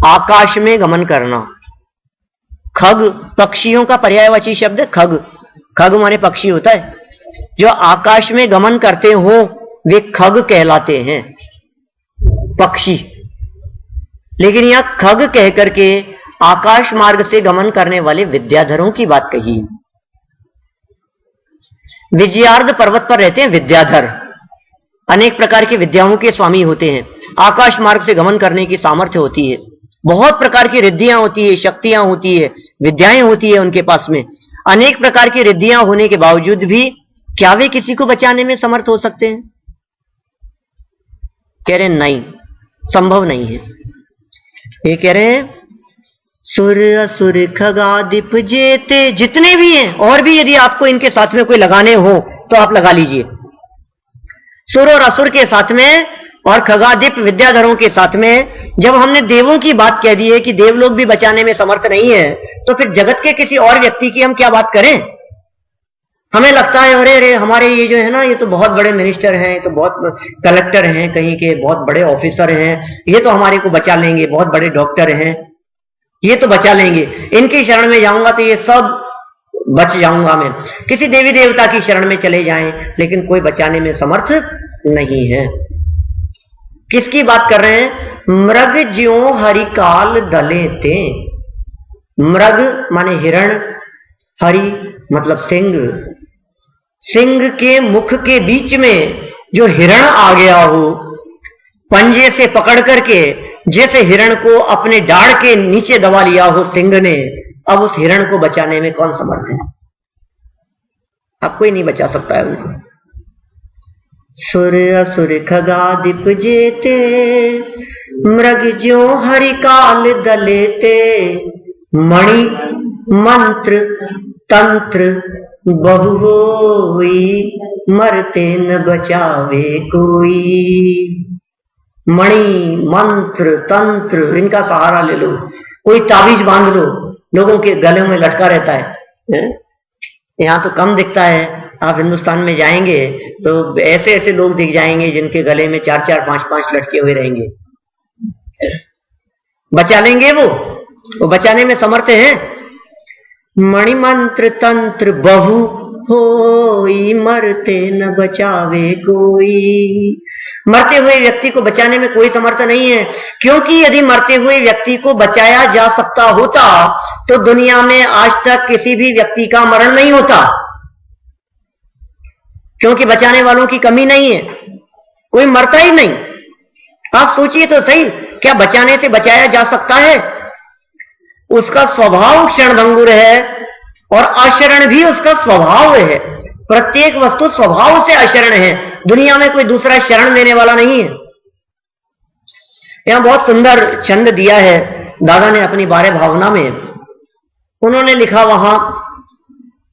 आकाश में गमन करना। खग पक्षियों का पर्यायवाची शब्द खग। खग माने पक्षी होता है। जो आकाश में गमन करते हो वे खग कहलाते हैं, पक्षी। लेकिन यहां खग कह करके आकाश मार्ग से गमन करने वाले विद्याधरों की बात कही है। विजयार्ध पर्वत पर रहते हैं विद्याधर, अनेक प्रकार की विद्याओं के स्वामी होते हैं। आकाश मार्ग से गमन करने की सामर्थ्य होती है, बहुत प्रकार की रिद्धियां होती है, शक्तियां होती है, विद्याएं होती है उनके पास में। अनेक प्रकार की रिद्धियां होने के बावजूद भी क्या वे किसी को बचाने में समर्थ हो सकते हैं? कह रहे नहीं, संभव नहीं है। ये कह रहे हैं सुर असुर खगादिप जेते, जितने भी हैं, और भी यदि आपको इनके साथ में कोई लगाने हो तो आप लगा लीजिए। सुर और असुर के साथ में और खगादिप विद्याधरों के साथ में जब हमने देवों की बात कह दी है कि देवलोग भी बचाने में समर्थ नहीं है, तो फिर जगत के किसी और व्यक्ति की हम क्या बात करें? हमें लगता है अरे अरे हमारे ये जो है ना, ये तो बहुत बड़े मिनिस्टर हैं, ये तो बहुत कलेक्टर हैं, कहीं के बहुत बड़े ऑफिसर हैं, ये तो हमारे को बचा लेंगे, बहुत बड़े डॉक्टर हैं, ये तो बचा लेंगे, इनकी शरण में जाऊंगा तो ये सब बच जाऊंगा मैं। किसी देवी देवता की शरण में चले जाएं, लेकिन कोई बचाने में समर्थ नहीं है। किसकी बात कर रहे हैं? मृग ज्यों हरिकाल दले ते। मृग माने हिरण, हरि मतलब सिंह। सिंह के मुख के बीच में जो हिरण आ गया हो, पंजे से पकड़ करके जैसे हिरण को अपने दाढ़ के नीचे दबा लिया हो सिंह ने, अब उस हिरण को बचाने में कौन समर्थ है? अब कोई नहीं बचा सकता है उनको। सुर असुर खगादिप जेते, मृग ज्यों हरिकाल दलेते। मणि मंत्र तंत्र बहु होई, मरते न बचावे कोई। मणि मंत्र तंत्र इनका सहारा ले लो, कोई ताबीज बांध लो, लोगों के गले में लटका रहता है। यहां तो कम दिखता है, आप हिंदुस्तान में जाएंगे तो ऐसे ऐसे लोग दिख जाएंगे जिनके गले में 4-4 5-5 लटके हुए रहेंगे। बचा लेंगे वो बचाने में समर्थ है। मणिमंत्र तंत्र बहु होई, मरते न बचावे कोई। मरते हुए व्यक्ति को बचाने में कोई समर्थ नहीं है, क्योंकि यदि मरते हुए व्यक्ति को बचाया जा सकता होता तो दुनिया में आज तक किसी भी व्यक्ति का मरण नहीं होता, क्योंकि बचाने वालों की कमी नहीं है, कोई मरता ही नहीं। आप सोचिए तो सही, क्या बचाने से बचाया जा सकता है? उसका स्वभाव क्षणभंगुर है और अशरण भी उसका स्वभाव है। प्रत्येक वस्तु स्वभाव से अशरण है, दुनिया में कोई दूसरा शरण देने वाला नहीं है। यहां बहुत सुंदर छंद दिया है दादा ने अपनी 12 भावना में। उन्होंने लिखा वहां,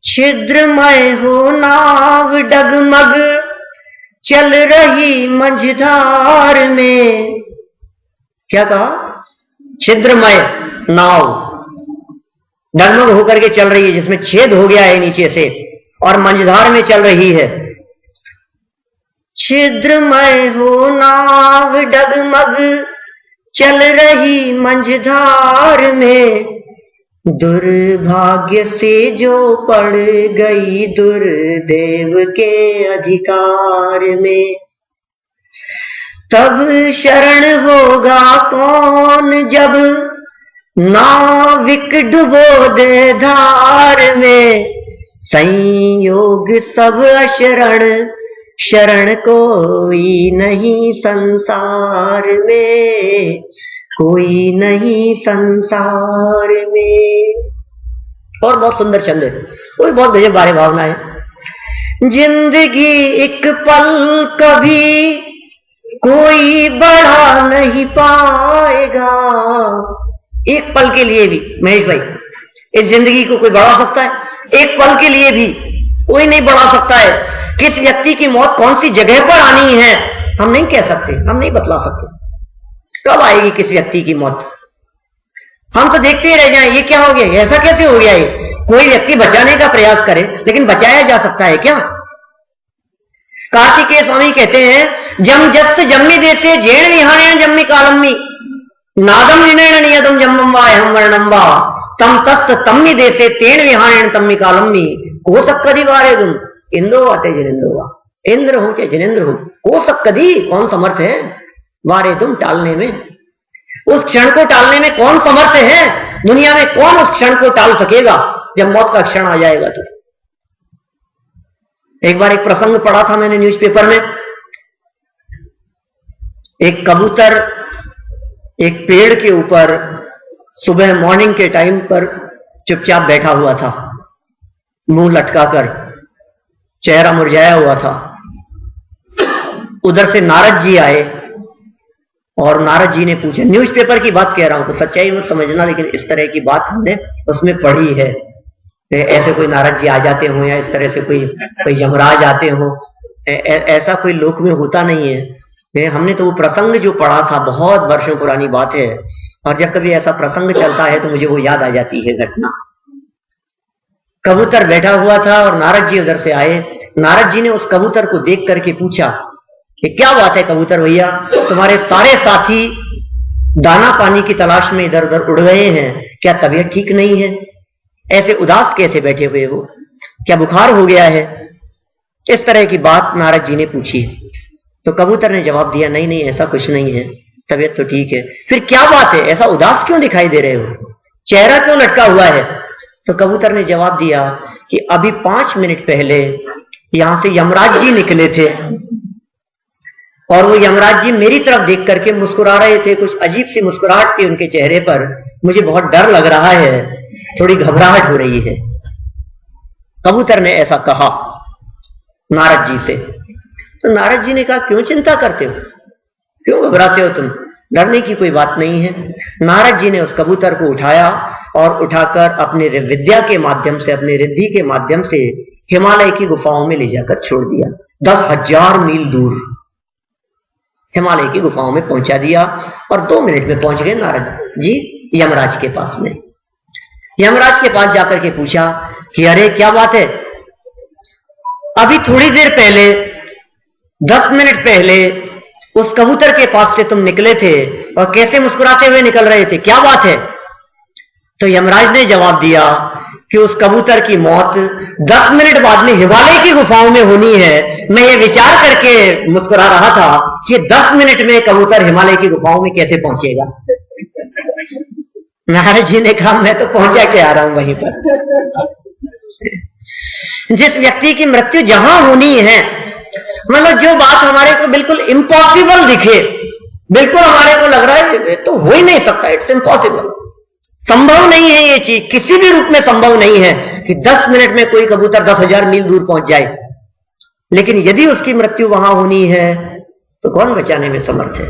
छिद्रमय हो नाव डगमग चल रही मंझधार में। क्या कहा? छिद्रमय नाव डगमग होकर के चल रही है, जिसमें छेद हो गया है नीचे से और मंझधार में चल रही है। छिद्रमय हो नाव डगमग चल रही मंझधार में, दुर्भाग्य से जो पड़ गई दुर्देव के अधिकार में, तब शरण होगा कौन जब नाविक डुबो दे धार में। संयोग सब अशरण, शरण कोई नहीं संसार में, कोई नहीं संसार में। और बहुत सुंदर छंद है, वो भी बहुत गजब 12 भावना है। जिंदगी एक पल कभी कोई बढ़ा नहीं पाएगा। एक पल के लिए भी महेश भाई, इस जिंदगी को कोई बढ़ा सकता है? एक पल के लिए भी कोई नहीं बढ़ा सकता है। किस व्यक्ति की मौत कौन सी जगह पर आनी है हम नहीं कह सकते, हम नहीं बतला सकते कब आएगी किस व्यक्ति की मौत। हम तो देखते ही रह जाएं, ये क्या हो गया, ऐसा कैसे हो गया। ये कोई व्यक्ति बचाने का प्रयास करे, लेकिन बचाया जा सकता है क्या? कार्तिकेय स्वामी कहते हैं, जम जस जम्मी देशे जैन विहारेण जम्मी कालम्मी, नादम विनयन नियतम जम्मम वा हम वर्णम वा, तम तस् तम्मी देशे तेन विहारेण तम्मी कालम्मी, को सक्कदी वारे तुम इंदो आते जनिंदो वा। इंद्र हो चाहे जनेन्द्र हो, को सक्कदी कौन समर्थ है वारे तुम टालने में। उस क्षण को टालने में कौन समर्थ है? दुनिया में कौन उस क्षण को टाल सकेगा जब मौत का क्षण आ जाएगा तो। एक बार एक प्रसंग पढ़ा था मैंने न्यूज़पेपर में, एक कबूतर एक पेड़ के ऊपर सुबह मॉर्निंग के टाइम पर चुपचाप बैठा हुआ था, मुंह लटकाकर, चेहरा मुरझाया हुआ था। उधर से नारद जी आए और नारद जी ने पूछा, न्यूज़पेपर की बात कह रहा हूं तो सच्चाई मत समझना, लेकिन इस तरह की बात हमने उसमें पढ़ी है। ऐसे कोई नारद जी आ जाते हो या इस तरह से कोई यमराज आते हो, ऐसा कोई लोक में होता नहीं है। हमने तो वो प्रसंग जो पढ़ा था, बहुत वर्षों पुरानी बात है, और जब कभी ऐसा प्रसंग चलता है तो मुझे वो याद आ जाती है घटना। कबूतर बैठा हुआ था और नारद जी उधर से आए। नारद जी ने उस कबूतर को देख करके पूछा कि क्या बात है कबूतर भैया, तुम्हारे सारे साथी दाना पानी की तलाश में इधर उधर उड़ गए हैं, क्या तबीयत ठीक नहीं है? ऐसे उदास कैसे बैठे हुए हो? क्या बुखार हो गया है? इस तरह की बात नारद जी ने पूछी। तो कबूतर ने जवाब दिया, नहीं नहीं ऐसा कुछ नहीं है, तबीयत तो ठीक है। फिर क्या बात है, ऐसा उदास क्यों दिखाई दे रहे हो, चेहरा क्यों लटका हुआ है? तो कबूतर ने जवाब दिया कि अभी 5 मिनट पहले यहां से यमराज जी निकले थे और वो यमराज जी मेरी तरफ देख करके मुस्कुरा रहे थे। कुछ अजीब सी मुस्कुराहट थी उनके चेहरे पर। मुझे बहुत डर लग रहा है, थोड़ी घबराहट हो रही है। कबूतर ने ऐसा कहा नारद जी से। तो नारद जी ने कहा, क्यों चिंता करते हो, क्यों घबराते हो तुम, डरने की कोई बात नहीं है। नारद जी ने उस कबूतर को उठाया और उठाकर अपने विद्या के माध्यम से, अपने रिद्धि के माध्यम से हिमालय की गुफाओं में ले जाकर छोड़ दिया। 10,000 मील दूर हिमालय की गुफाओं में पहुंचा दिया और 2 मिनट में पहुंच गए नारद जी यमराज के पास में। यमराज के पास जाकर के पूछा कि अरे क्या बात है, अभी थोड़ी देर पहले 10 मिनट पहले उस कबूतर के पास से तुम निकले थे और कैसे मुस्कुराते हुए निकल रहे थे, क्या बात है? तो यमराज ने जवाब दिया कि उस कबूतर की मौत 10 मिनट बाद में हिमालय की गुफाओं में होनी है। मैं ये विचार करके मुस्कुरा रहा था कि 10 मिनट में कबूतर हिमालय की गुफाओं में कैसे पहुंचेगा। नारद जी ने कहा, मैं तो पहुंचा के आ रहा हूं वहीं पर। जिस व्यक्ति की मृत्यु जहां होनी है, मतलब जो बात हमारे को बिल्कुल इम्पॉसिबल दिखे, बिल्कुल हमारे को लग रहा है तो हो ही नहीं सकता, इट्स इम्पॉसिबल, संभव नहीं है, ये चीज किसी भी रूप में संभव नहीं है कि 10 मिनट में कोई कबूतर 10,000 मील दूर पहुंच जाए। लेकिन यदि उसकी मृत्यु वहां होनी है तो कौन बचाने में समर्थ है?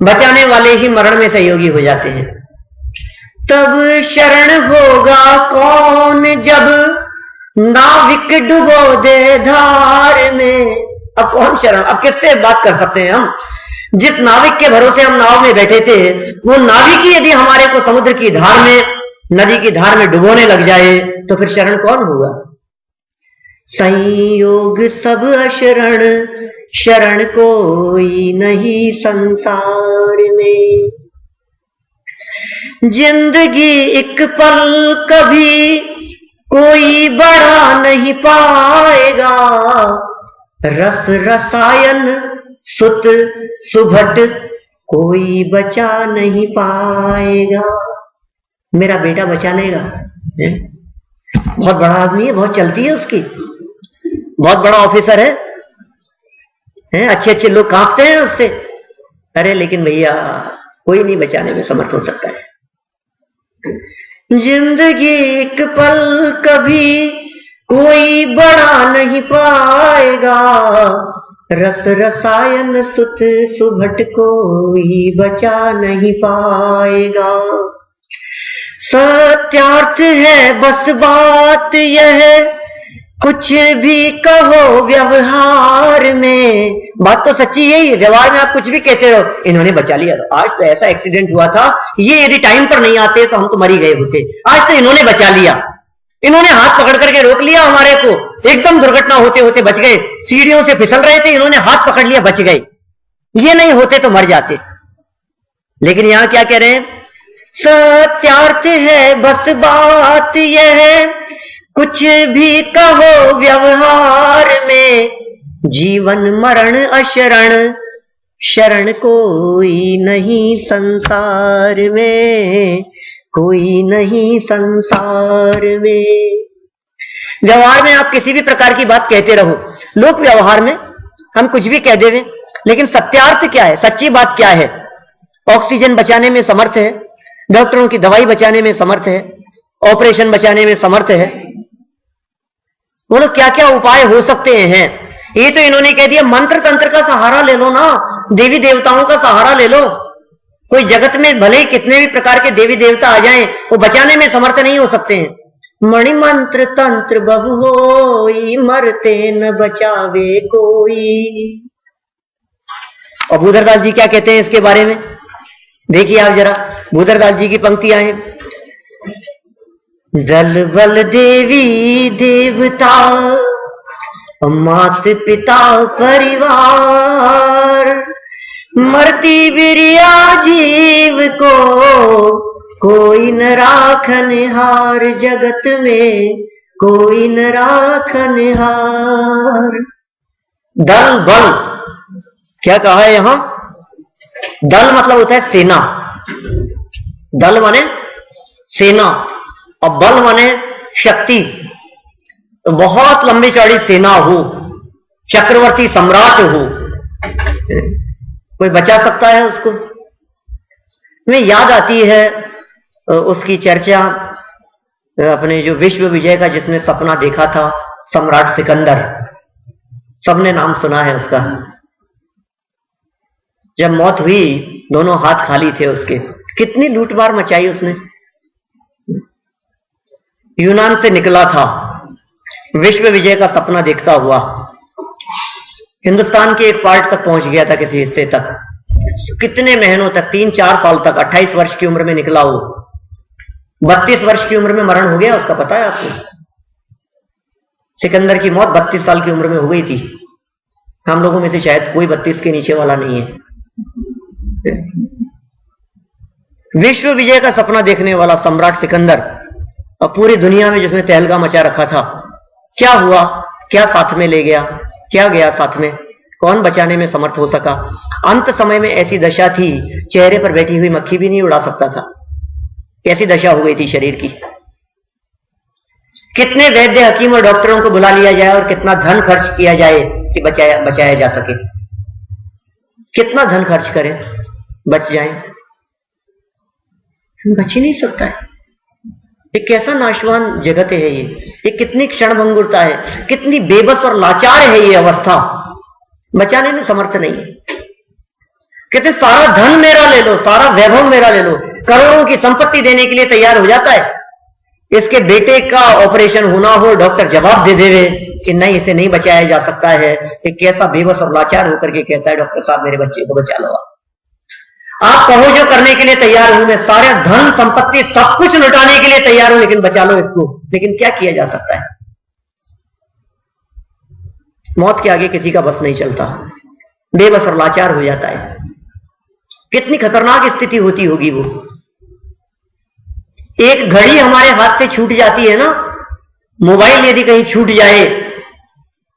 बचाने वाले ही मरण में सहयोगी हो जाते हैं। तब शरण होगा कौन जब नाविक डुबो दे धार में। अब कौन शरण, अब किससे बात कर सकते हैं हम? जिस नाविक के भरोसे हम नाव में बैठे थे, वो नाविक ही यदि हमारे को समुद्र की धार में, नदी की धार में डुबोने लग जाए तो फिर शरण कौन होगा? संयोग सब अशरण, शरण कोई नहीं संसार में। जिंदगी एक पल कभी कोई बड़ा नहीं पाएगा, रस रसायन सुत सुभट कोई बचा नहीं पाएगा। मेरा बेटा बचा लेगा, बहुत बड़ा आदमी है, बहुत चलती है उसकी, बहुत बड़ा ऑफिसर है, अच्छे अच्छे लोग कांपते हैं उससे। अरे लेकिन भैया कोई नहीं बचाने में समर्थ हो सकता है। जिंदगी एक पल कभी कोई बड़ा नहीं पाएगा, रस रसायन सुत सुभट कोई बचा नहीं पाएगा। सत्यार्थ है बस बात यह, कुछ भी कहो व्यवहार में। बात तो सच्ची है, व्यवहार में आप कुछ भी कहते हो, इन्होंने बचा लिया, तो आज तो ऐसा एक्सीडेंट हुआ था, ये यदि टाइम पर नहीं आते तो हम तो मर ही गए होते, आज तो इन्होंने बचा लिया, इन्होंने हाथ पकड़ करके रोक लिया हमारे को, एकदम दुर्घटना होते होते बच गए, सीढ़ियों से फिसल रहे थे, इन्होंने हाथ पकड़ लिया, बच गए, ये नहीं होते तो मर जाते। लेकिन यहां क्या कह रहे हैं? सत्यार्थ है बस बात यह, कुछ भी कहो व्यवहार में, जीवन मरण अशरण, शरण कोई नहीं संसार में, कोई नहीं संसार में। व्यवहार में आप किसी भी प्रकार की बात कहते रहो, लोक व्यवहार में हम कुछ भी कह देवें, लेकिन सत्यार्थ क्या है, सच्ची बात क्या है? ऑक्सीजन बचाने में समर्थ है, डॉक्टरों की दवाई बचाने में समर्थ है, ऑपरेशन बचाने में समर्थ है, बोलो क्या क्या उपाय हो सकते हैं। ये तो इन्होंने कह दिया मंत्र तंत्र का सहारा ले लो ना, देवी देवताओं का सहारा ले लो। कोई जगत में भले ही कितने भी प्रकार के देवी देवता आ जाएं, वो बचाने में समर्थ नहीं हो सकते हैं। मणि मंत्र तंत्र बहु होई, मरते न बचावे कोई। और भूधरदास जी क्या कहते हैं इसके बारे में, देखिए आप जरा, भूधरदास जी की पंक्तियां हैं। दल बल देवी देवता मात पिता परिवार, मरती बिरिया जीव को कोई न राखनहार, जगत में कोई न राखनहार। दल बल क्या कहा है यहां? दल मतलब होता है सेना, दल माने सेना और बल माने शक्ति। तो बहुत लंबी चौड़ी सेना हो, चक्रवर्ती सम्राट हो, कोई बचा सकता है उसको? में याद आती है उसकी चर्चा, अपने जो विश्व विजय का जिसने सपना देखा था, सम्राट सिकंदर, सबने नाम सुना है उसका। जब मौत हुई दोनों हाथ खाली थे उसके, कितनी लूटमार मचाई उसने। यूनान से निकला था विश्व विजय का सपना देखता हुआ, हिंदुस्तान के एक पार्ट तक पहुंच गया था, किसी हिस्से तक। कितने महीनों तक, 3-4 साल तक, 28 वर्ष की उम्र में निकला वो, 32 वर्ष की उम्र में मरण हो गया उसका, पता है आपको? सिकंदर की मौत 32 साल की उम्र में हो गई थी। हम लोगों में से शायद कोई 32 के नीचे वाला नहीं है। विश्व विजय का सपना देखने वाला सम्राट सिकंदर, और पूरी दुनिया में जिसने तहलका मचा रखा था, क्या हुआ? क्या साथ में ले गया? क्या गया साथ में? कौन बचाने में समर्थ हो सका? अंत समय में ऐसी दशा थी, चेहरे पर बैठी हुई मक्खी भी नहीं उड़ा सकता था, ऐसी दशा हो गई थी शरीर की। कितने वैद्य, हकीम और डॉक्टरों को बुला लिया जाए और कितना धन खर्च किया जाए कि बचाया जा सके। कितना धन खर्च करें, बच जाए, बच ही नहीं सकता है। ये कैसा नाशवान जगत है ये कितनी क्षणभंगुरता है, कितनी बेबस और लाचार है ये अवस्था, बचाने में समर्थ नहीं है। कहते सारा धन मेरा ले लो, सारा वैभव मेरा ले लो, करोड़ों की संपत्ति देने के लिए तैयार हो जाता है। इसके बेटे का ऑपरेशन होना हो, डॉक्टर जवाब दे देवे कि नहीं, इसे नहीं बचाया जा सकता है। एक कैसा बेबस और लाचार होकर के कहता है, डॉक्टर साहब मेरे बच्चे को बचा लो। आप कहो जो करने के लिए तैयार हूं, मैं सारे धन संपत्ति सब कुछ लुटाने के लिए तैयार हूं, लेकिन बचा लो इसको। लेकिन क्या किया जा सकता है? मौत के आगे किसी का बस नहीं चलता, बेबस और लाचार हो जाता है। कितनी खतरनाक स्थिति होती होगी वो। एक घड़ी हमारे हाथ से छूट जाती है ना, मोबाइल यदि कहीं छूट जाए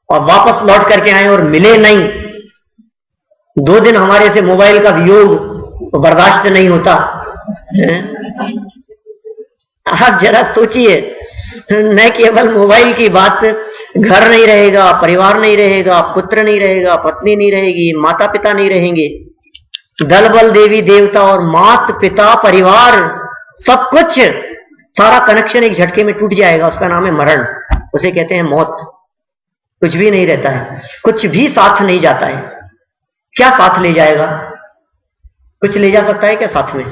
और वापस लौट करके आए और मिले नहीं, 2 दिन हमारे से मोबाइल का वियोग बर्दाश्त नहीं होता। आप जरा सोचिए, न केवल मोबाइल की बात, घर नहीं रहेगा, परिवार नहीं रहेगा, पुत्र नहीं रहेगा, पत्नी नहीं रहेगी, माता पिता नहीं रहेंगे, दल बल देवी देवता और मात पिता परिवार, सब कुछ, सारा कनेक्शन एक झटके में टूट जाएगा। उसका नाम है मरण, उसे कहते हैं मौत। कुछ भी नहीं रहता है, कुछ भी साथ नहीं जाता है। क्या साथ ले जाएगा? कुछ ले जा सकता है क्या साथ में?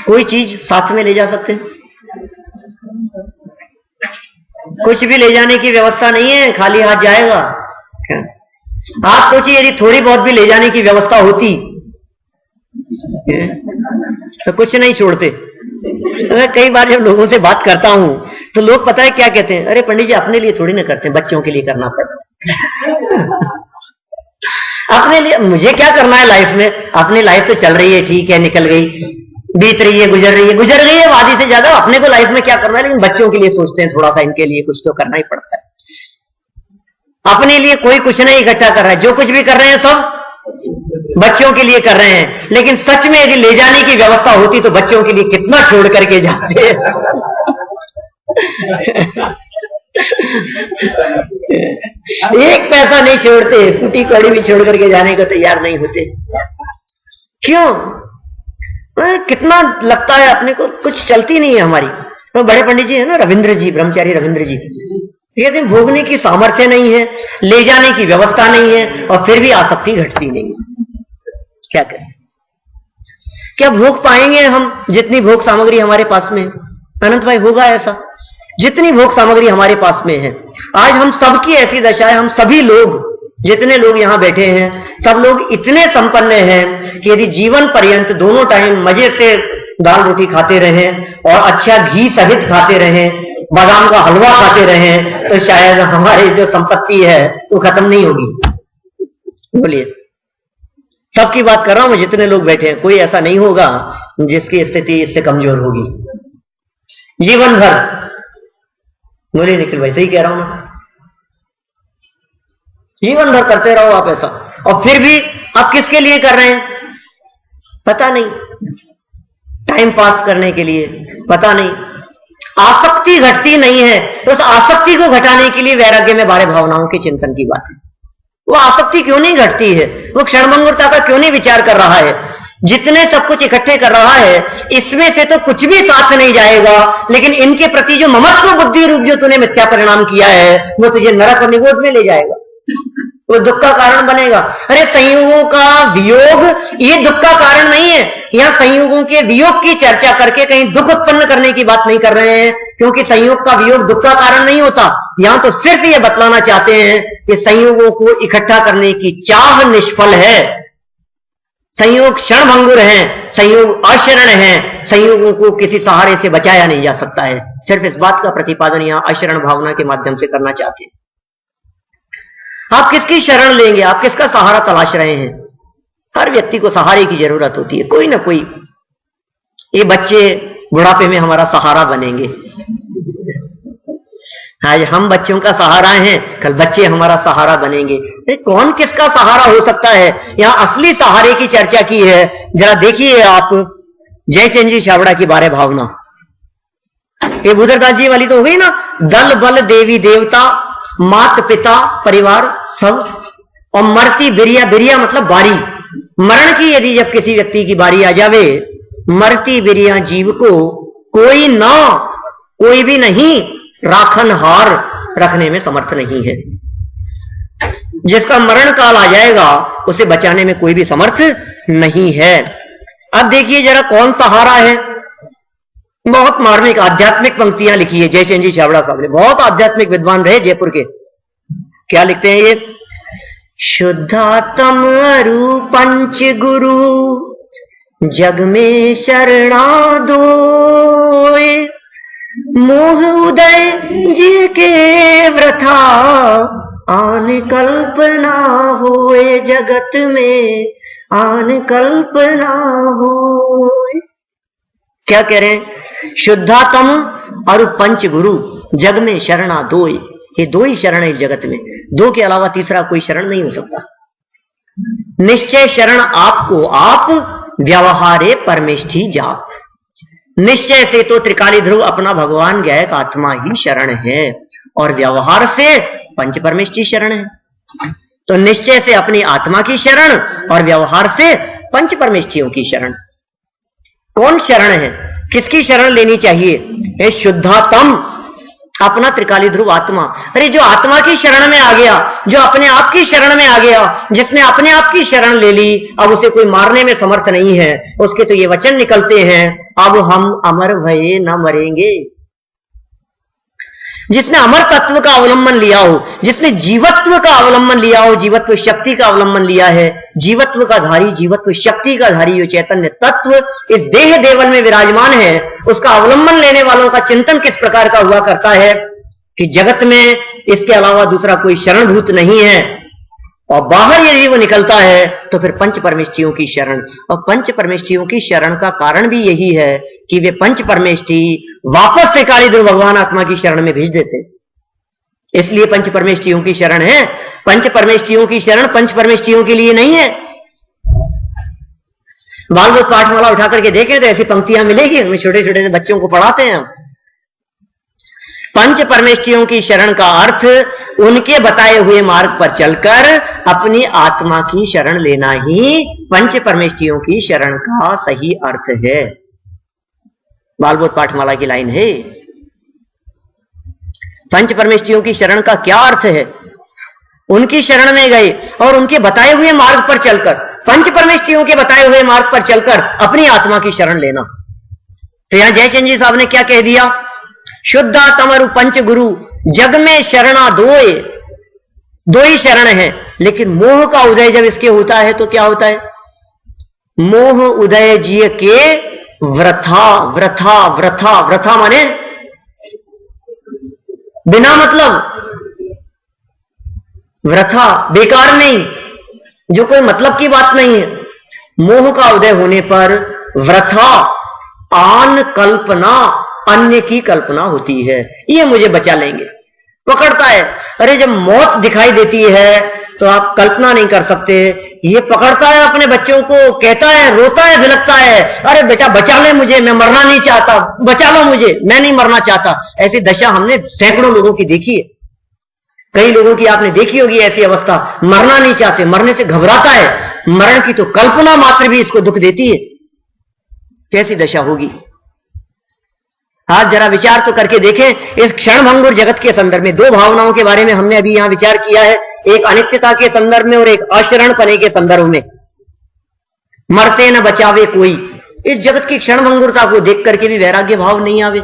कोई चीज साथ में ले जा सकते हैं? कुछ भी ले जाने की व्यवस्था नहीं है, खाली हाथ जाएगा। आप सोचिए, यदि थोड़ी बहुत भी ले जाने की व्यवस्था होती तो कुछ नहीं छोड़ते। मैं कई बार जब लोगों से बात करता हूं तो लोग पता है क्या कहते हैं, अरे पंडित जी अपने लिए थोड़ी ना करते हैं, बच्चों के लिए करना पड़ता। अपने लिए मुझे क्या करना है लाइफ में? अपनी लाइफ तो चल रही है, ठीक है, निकल गई, बीत रही है, गुजर गई है वादी से ज्यादा। अपने को लाइफ में क्या करना है, लेकिन बच्चों के लिए सोचते हैं थोड़ा सा, इनके लिए कुछ तो करना ही पड़ता है। अपने लिए कोई कुछ नहीं इकट्ठा कर रहा है, जो कुछ भी कर रहे हैं सब बच्चों के लिए कर रहे हैं। लेकिन सच में यदि ले जाने की व्यवस्था होती तो बच्चों के लिए कितना छोड़ करके जाते। एक पैसा नहीं छोड़ते, फूटी कड़ी भी छोड़ करके जाने को तैयार नहीं होते। क्यों? कितना लगता है अपने को, कुछ चलती नहीं है हमारी। तो बड़े पंडित जी है ना, रविंद्र जी, ब्रह्मचारी रविंद्र जी, कहते हैं भोगने की सामर्थ्य नहीं है, ले जाने की व्यवस्था नहीं है, और फिर भी आसक्ति घटती नहीं है। क्या करें? क्या भोग पाएंगे हम जितनी भोग सामग्री हमारे पास में? अनंत भाई, होगा ऐसा? जितनी भोग सामग्री हमारे पास में है, आज हम सबकी ऐसी दशा है, हम सभी लोग, जितने लोग यहां बैठे हैं, सब लोग इतने संपन्न हैं कि यदि जीवन पर्यंत दोनों टाइम मजे से दाल रोटी खाते रहें और अच्छा घी सहित खाते रहें, बादाम का हलवा खाते रहें, तो शायद हमारी जो संपत्ति है वो खत्म नहीं होगी। बोलिए, सबकी बात कर रहा हूं मैं, जितने लोग बैठे हैं, कोई ऐसा नहीं होगा जिसकी स्थिति इससे कमजोर होगी जीवन भर। बोलिए निखिल भाई, सही कह रहा हूं ना? जीवन भर करते रहो आप ऐसा, और फिर भी आप किसके लिए कर रहे हैं पता नहीं, टाइम पास करने के लिए पता नहीं। आसक्ति घटती नहीं है, तो उस आसक्ति को घटाने के लिए वैराग्य में बारे भावनाओं के चिंतन की बात है। वो आसक्ति क्यों नहीं घटती है, वो क्षणभंगुरता का क्यों नहीं विचार कर रहा है? जितने सब कुछ इकट्ठे कर रहा है, इसमें से तो कुछ भी साथ नहीं जाएगा, लेकिन इनके प्रति जो ममत्व बुद्धि रूप जो तूने मिथ्या परिणाम किया है, वो तुझे नरक और निगोद में ले जाएगा, वो दुख का कारण बनेगा। अरे संयोगों का वियोग ये दुख का कारण नहीं है। यहां संयोगों के वियोग की चर्चा करके कहीं दुख उत्पन्न करने की बात नहीं कर रहे हैं, क्योंकि संयोग का वियोग दुख का कारण नहीं होता। यहां तो सिर्फ ये बतलाना चाहते हैं कि संयोगों को इकट्ठा करने की चाह निष्फल है। संयोग क्षणभंगुर हैं, संयोग अशरण हैं, संयोगों को किसी सहारे से बचाया नहीं जा सकता है। सिर्फ इस बात का प्रतिपादन यहां अशरण भावना के माध्यम से करना चाहते हैं। आप किसकी शरण लेंगे, आप किसका सहारा तलाश रहे हैं? हर व्यक्ति को सहारे की जरूरत होती है, कोई ना कोई। ये बच्चे बुढ़ापे में हमारा सहारा बनेंगे। आज हम बच्चों का सहारा हैं, कल बच्चे हमारा सहारा बनेंगे। कौन किसका सहारा हो सकता है? यहां असली सहारे की चर्चा की है। जरा देखिए आप जयचंद जी छाबड़ा की बारे भावना, ये भूधरदास जी वाली तो हो गई ना, दल बल देवी देवता मात पिता परिवार सब, और मरती बिरिया, बिरिया मतलब बारी, मरण की यदि जब किसी व्यक्ति की बारी आ जावे, मरती बिरिया जीव को कोई ना, कोई भी नहीं राखन हार रखने में समर्थ नहीं है। जिसका मरण काल आ जाएगा उसे बचाने में कोई भी समर्थ नहीं है। अब देखिए जरा कौन सहारा है। बहुत मार्मिक आध्यात्मिक पंक्तियां लिखी है जयचंद जी छाबड़ा साहब ने, बहुत आध्यात्मिक विद्वान रहे जयपुर के। क्या लिखते हैं ये? शुद्धात्म अरु पंच गुरु जग में शरणा दोए, मोह उदय जी के व्रथा आन कल्पना होए, जगत में आन कल्पना होए। क्या कह रहे हैं? शुद्धात्म और पंच गुरु जग में शरणा दोए, ये दो ही शरण है इस जगत में, दो के अलावा तीसरा कोई शरण नहीं हो सकता। निश्चय शरण आपको आप, व्यवहारे परमेष्ठी जाप। निश्चय से तो त्रिकाली ध्रुव अपना भगवान गायक आत्मा ही शरण है, और व्यवहार से पंच परमेष्ठी शरण है। तो निश्चय से अपनी आत्मा की शरण और व्यवहार से पंच परमेष्ठियों की शरण। कौन शरण है, किसकी शरण लेनी चाहिए? ये शुद्धात्म, अपना त्रिकाली ध्रुव आत्मा। अरे जो आत्मा की शरण में आ गया, जो अपने आप की शरण में आ गया, जिसने अपने आप की शरण ले ली, अब उसे कोई मारने में समर्थ नहीं है। उसके तो ये वचन निकलते हैं, अब हम अमर भये न मरेंगे। जिसने अमर तत्व का अवलंबन लिया हो, जिसने जीवत्व का अवलंबन लिया हो, जीवत्व शक्ति का अवलंबन लिया है, जीवत्व का धारी, जीवत्व शक्ति का धारी जो चैतन्य तत्व इस देह देवल में विराजमान है, उसका अवलंबन लेने वालों का चिंतन किस प्रकार का हुआ करता है कि जगत में इसके अलावा दूसरा कोई शरणभूत नहीं है। और बाहर यदि वो निकलता है तो फिर पंच परमेष्ठियों की शरण। और पंच परमेष्ठियों की शरण का कारण भी यही है कि वे पंच परमेष्ठी वापस त्रिकाली ध्रुव भगवान आत्मा की शरण में भेज देते, इसलिए पंच परमेष्ठियों की शरण है। पंच परमेष्ठियों की शरण पंच परमेष्ठियों के लिए नहीं है। बालबोध पाठमाला उठा करके देखें तो ऐसी पंक्तियां मिलेगी, हमें छोटे छोटे बच्चों को पढ़ाते हैं। पंच परमेष्ठियों की शरण का अर्थ उनके बताए हुए मार्ग पर चलकर अपनी आत्मा की शरण लेना ही पंच परमेष्ठियों की शरण का सही अर्थ है। बालबोध पाठमाला की लाइन है। पंच परमेष्ठियों की शरण का क्या अर्थ है? उनकी शरण में गए और उनके बताए हुए मार्ग पर चलकर, पंच परमेष्ठियों के बताए हुए मार्ग पर चलकर अपनी आत्मा की शरण लेना। तो यहां जयचंद जी साहब ने क्या कह दिया? शुद्धात्मरु पंच गुरु जग में शरणा दोए, दो ही शरण है। लेकिन मोह का उदय जब इसके होता है तो क्या होता है? मोह उदय जिय के वृथा वृथा वृथा, वृथा माने बिना मतलब, वृथा बेकार नहीं, जो कोई मतलब की बात नहीं है। मोह का उदय होने पर वृथा आन कल्पना, अन्य की कल्पना होती है, ये मुझे बचा लेंगे, पकड़ता है। अरे जब मौत दिखाई देती है तो आप कल्पना नहीं कर सकते, ये पकड़ता है अपने बच्चों को, कहता है, रोता है, भिलकता है, अरे बेटा बचा ले मुझे, मैं मरना नहीं चाहता, बचा लो मुझे, मैं नहीं मरना चाहता। ऐसी दशा हमने सैकड़ों लोगों की देखी है, कई लोगों की आपने देखी होगी ऐसी अवस्था, मरना नहीं चाहते, मरने से घबराता है, मरण की तो कल्पना मात्र भी इसको दुख देती है, कैसी दशा होगी। आज जरा विचार तो करके देखें इस क्षणभंगुर जगत के संदर्भ में। दो भावनाओं के बारे में हमने अभी यहां विचार किया है, एक अनित्यता के संदर्भ में और एक अशरणपने के संदर्भ में। मरते न बचावे कोई, इस जगत की क्षणभंगुरता को देख करके भी वैराग्य भाव नहीं आवे,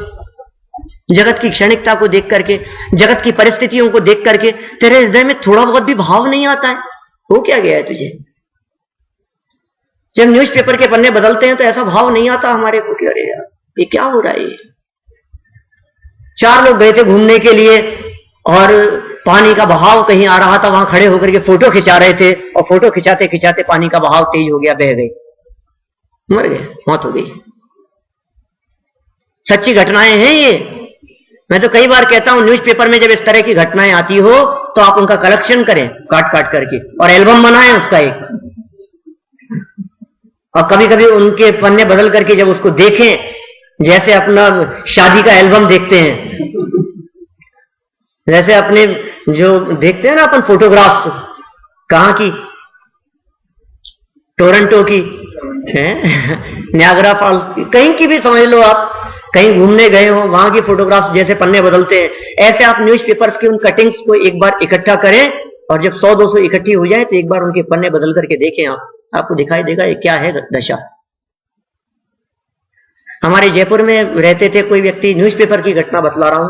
जगत की क्षणिकता को देख करके, जगत की परिस्थितियों को देख करके तेरे हृदय में थोड़ा बहुत भी भाव नहीं आता है, हो क्या गया है तुझे? जब न्यूज़पेपर के पन्ने बदलते हैं तो ऐसा भाव नहीं आता हमारे को कि अरे यार ये क्या हो रहा है। ये चार लोग गए थे घूमने के लिए और पानी का बहाव कहीं आ रहा था, वहां खड़े होकर के फोटो खिंचा रहे थे और फोटो खिंचाते खिंचाते पानी का बहाव तेज हो गया, बह गए, मर गए, मौत हो गई। सच्ची घटनाएं हैं ये। मैं तो कई बार कहता हूं न्यूज़पेपर में जब इस तरह की घटनाएं आती हो तो आप उनका कलेक्शन करें काट काट करके और एल्बम बनाएं उसका एक, और कभी कभी उनके पन्ने बदल करके जब उसको देखें, जैसे अपना शादी का एल्बम देखते हैं, जैसे अपने जो देखते हैं ना अपन फोटोग्राफ्स, कहां की, टोरंटो की है, नियाग्रा फॉल्स की, कहीं की भी समझ लो आप, कहीं घूमने गए हो वहां की फोटोग्राफ्स जैसे पन्ने बदलते हैं, ऐसे आप न्यूज़पेपर्स की उन कटिंग्स को एक बार इकट्ठा करें और जब 100-200 इकट्ठी हो जाए तो एक बार उनके पन्ने बदल करके देखें आप, आपको दिखाई देगा ये क्या है दशा। हमारे जयपुर में रहते थे कोई व्यक्ति, न्यूज़पेपर की घटना बतला रहा हूं,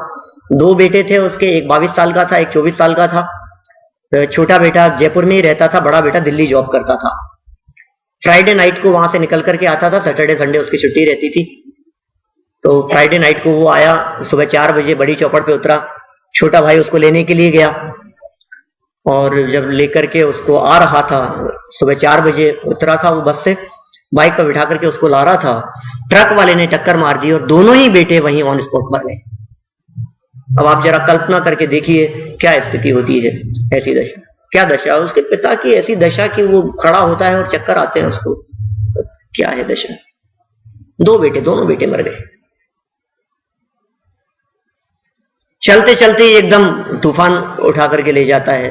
दो बेटे थे उसके, एक 22 साल का था, एक 24 साल का था। छोटा बेटा जयपुर में ही रहता था, बड़ा बेटा दिल्ली जॉब करता था। फ्राइडे नाइट को वहां से निकल करके आता था, सैटरडे संडे उसकी छुट्टी रहती थी। तो फ्राइडे नाइट को वो आया, सुबह 4 बजे बड़ी चौपड़ पे उतरा, छोटा भाई उसको लेने के लिए गया और जब लेकर के उसको आ रहा था, सुबह 4 बजे उतरा था वो बस से, बाइक पर बिठा करके उसको ला रहा था, ट्रक वाले ने टक्कर मार दी और दोनों ही बेटे वहीं ऑन स्पॉट मर गए। अब आप जरा कल्पना करके देखिए क्या स्थिति होती है, ऐसी दशा, क्या दशा उसके पिता की, ऐसी दशा कि वो खड़ा होता है और चक्कर आते हैं उसको, क्या है दशा। दो बेटे, दोनों बेटे मर गए। चलते चलते एकदम तूफान उठा करके ले जाता है,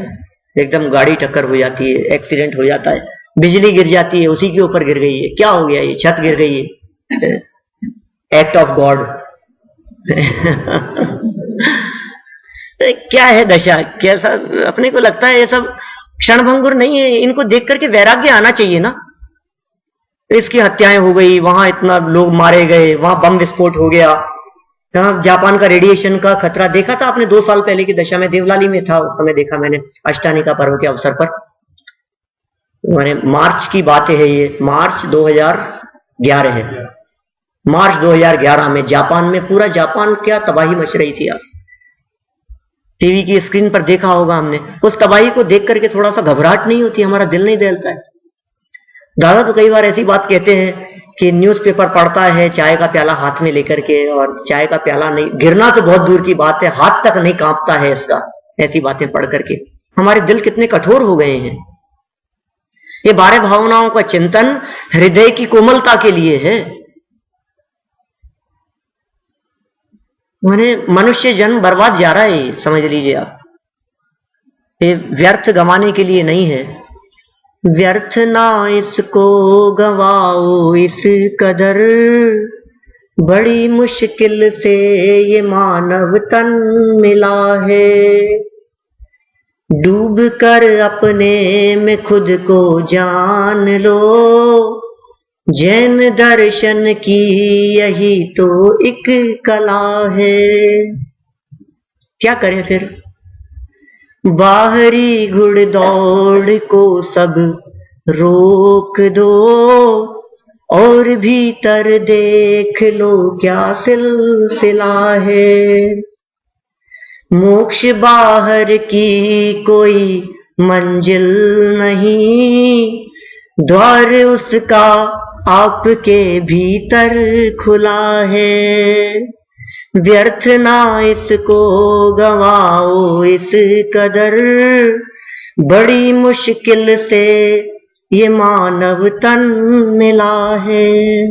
एकदम गाड़ी टक्कर हो जाती है, एक्सीडेंट हो जाता है, बिजली गिर जाती है, उसी के ऊपर गिर गई है, क्या हो गया, ये छत गिर गई है, एक्ट ऑफ गॉड। क्या है दशा, कैसा, अपने को लगता है ये सब क्षणभंगुर नहीं है, इनको देख करके वैराग्य आना चाहिए ना। इसकी हत्याएं हो गई, वहां इतना लोग मारे गए, वहां बम विस्फोट हो गया, यहाँ जापान का रेडिएशन का खतरा देखा था आपने 2 साल पहले की दशा में, देवलाली में था उस समय, देखा मैंने अष्टानी का पर्व के अवसर पर। मैंने मार्च की बात है ये, मार्च 2011 है, मार्च 2011 में जापान में, पूरा जापान क्या तबाही मच रही थी, आप टीवी की स्क्रीन पर देखा होगा हमने। उस तबाही को देख करके थोड़ा सा घबराहट नहीं होती, हमारा दिल नहीं दहलता है। दादा तो कई बार ऐसी बात कहते हैं कि न्यूज़पेपर पढ़ता है चाय का प्याला हाथ में लेकर के, और चाय का प्याला नहीं, गिरना तो बहुत दूर की बात है, हाथ तक नहीं कांपता है इसका, ऐसी बातें पढ़ करके। हमारे दिल कितने कठोर हो गए हैं। ये 12 भावनाओं का चिंतन हृदय की कोमलता के लिए है। मैंने मनुष्य जन्म बर्बाद जा रहा है, समझ लीजिए आप, ये व्यर्थ गंवाने के लिए नहीं है। व्यर्थ ना इसको गवाओ इस कदर, बड़ी मुश्किल से ये मानव तन मिला है। डूब कर अपने में खुद को जान लो, जैन दर्शन की यही तो एक कला है। क्या करें फिर, बाहरी घुड़दौड़ को सब रोक दो और भीतर देख लो क्या सिलसिला है। मोक्ष बाहर की कोई मंजिल नहीं, द्वार उसका आपके भीतर खुला है। व्यर्थ ना इसको गवाओ इस कदर, बड़ी मुश्किल से ये मानव तन मिला है।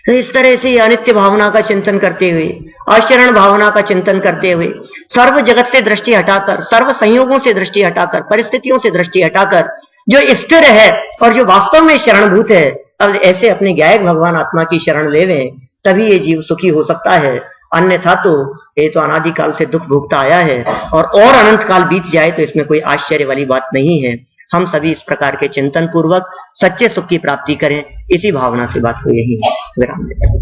तो इस तरह से अनित्य भावना का चिंतन करते हुए, आचरण भावना का चिंतन करते हुए, सर्व जगत से दृष्टि हटाकर, सर्व संयोगों से दृष्टि हटाकर, परिस्थितियों से दृष्टि हटाकर जो स्थिर है और जो वास्तव में शरणभूत है, अब ऐसे अपने गायक भगवान आत्मा की शरण लेवे, तभी ये जीव सुखी हो सकता है। अन्यथा तो ये तो अनादिकाल से दुख भोगता आया है और अनंत काल बीत जाए तो इसमें कोई आश्चर्य वाली बात नहीं है। हम सभी इस प्रकार के चिंतन पूर्वक सच्चे सुख की प्राप्ति करें, इसी भावना से बात को यही विराम देते हैं।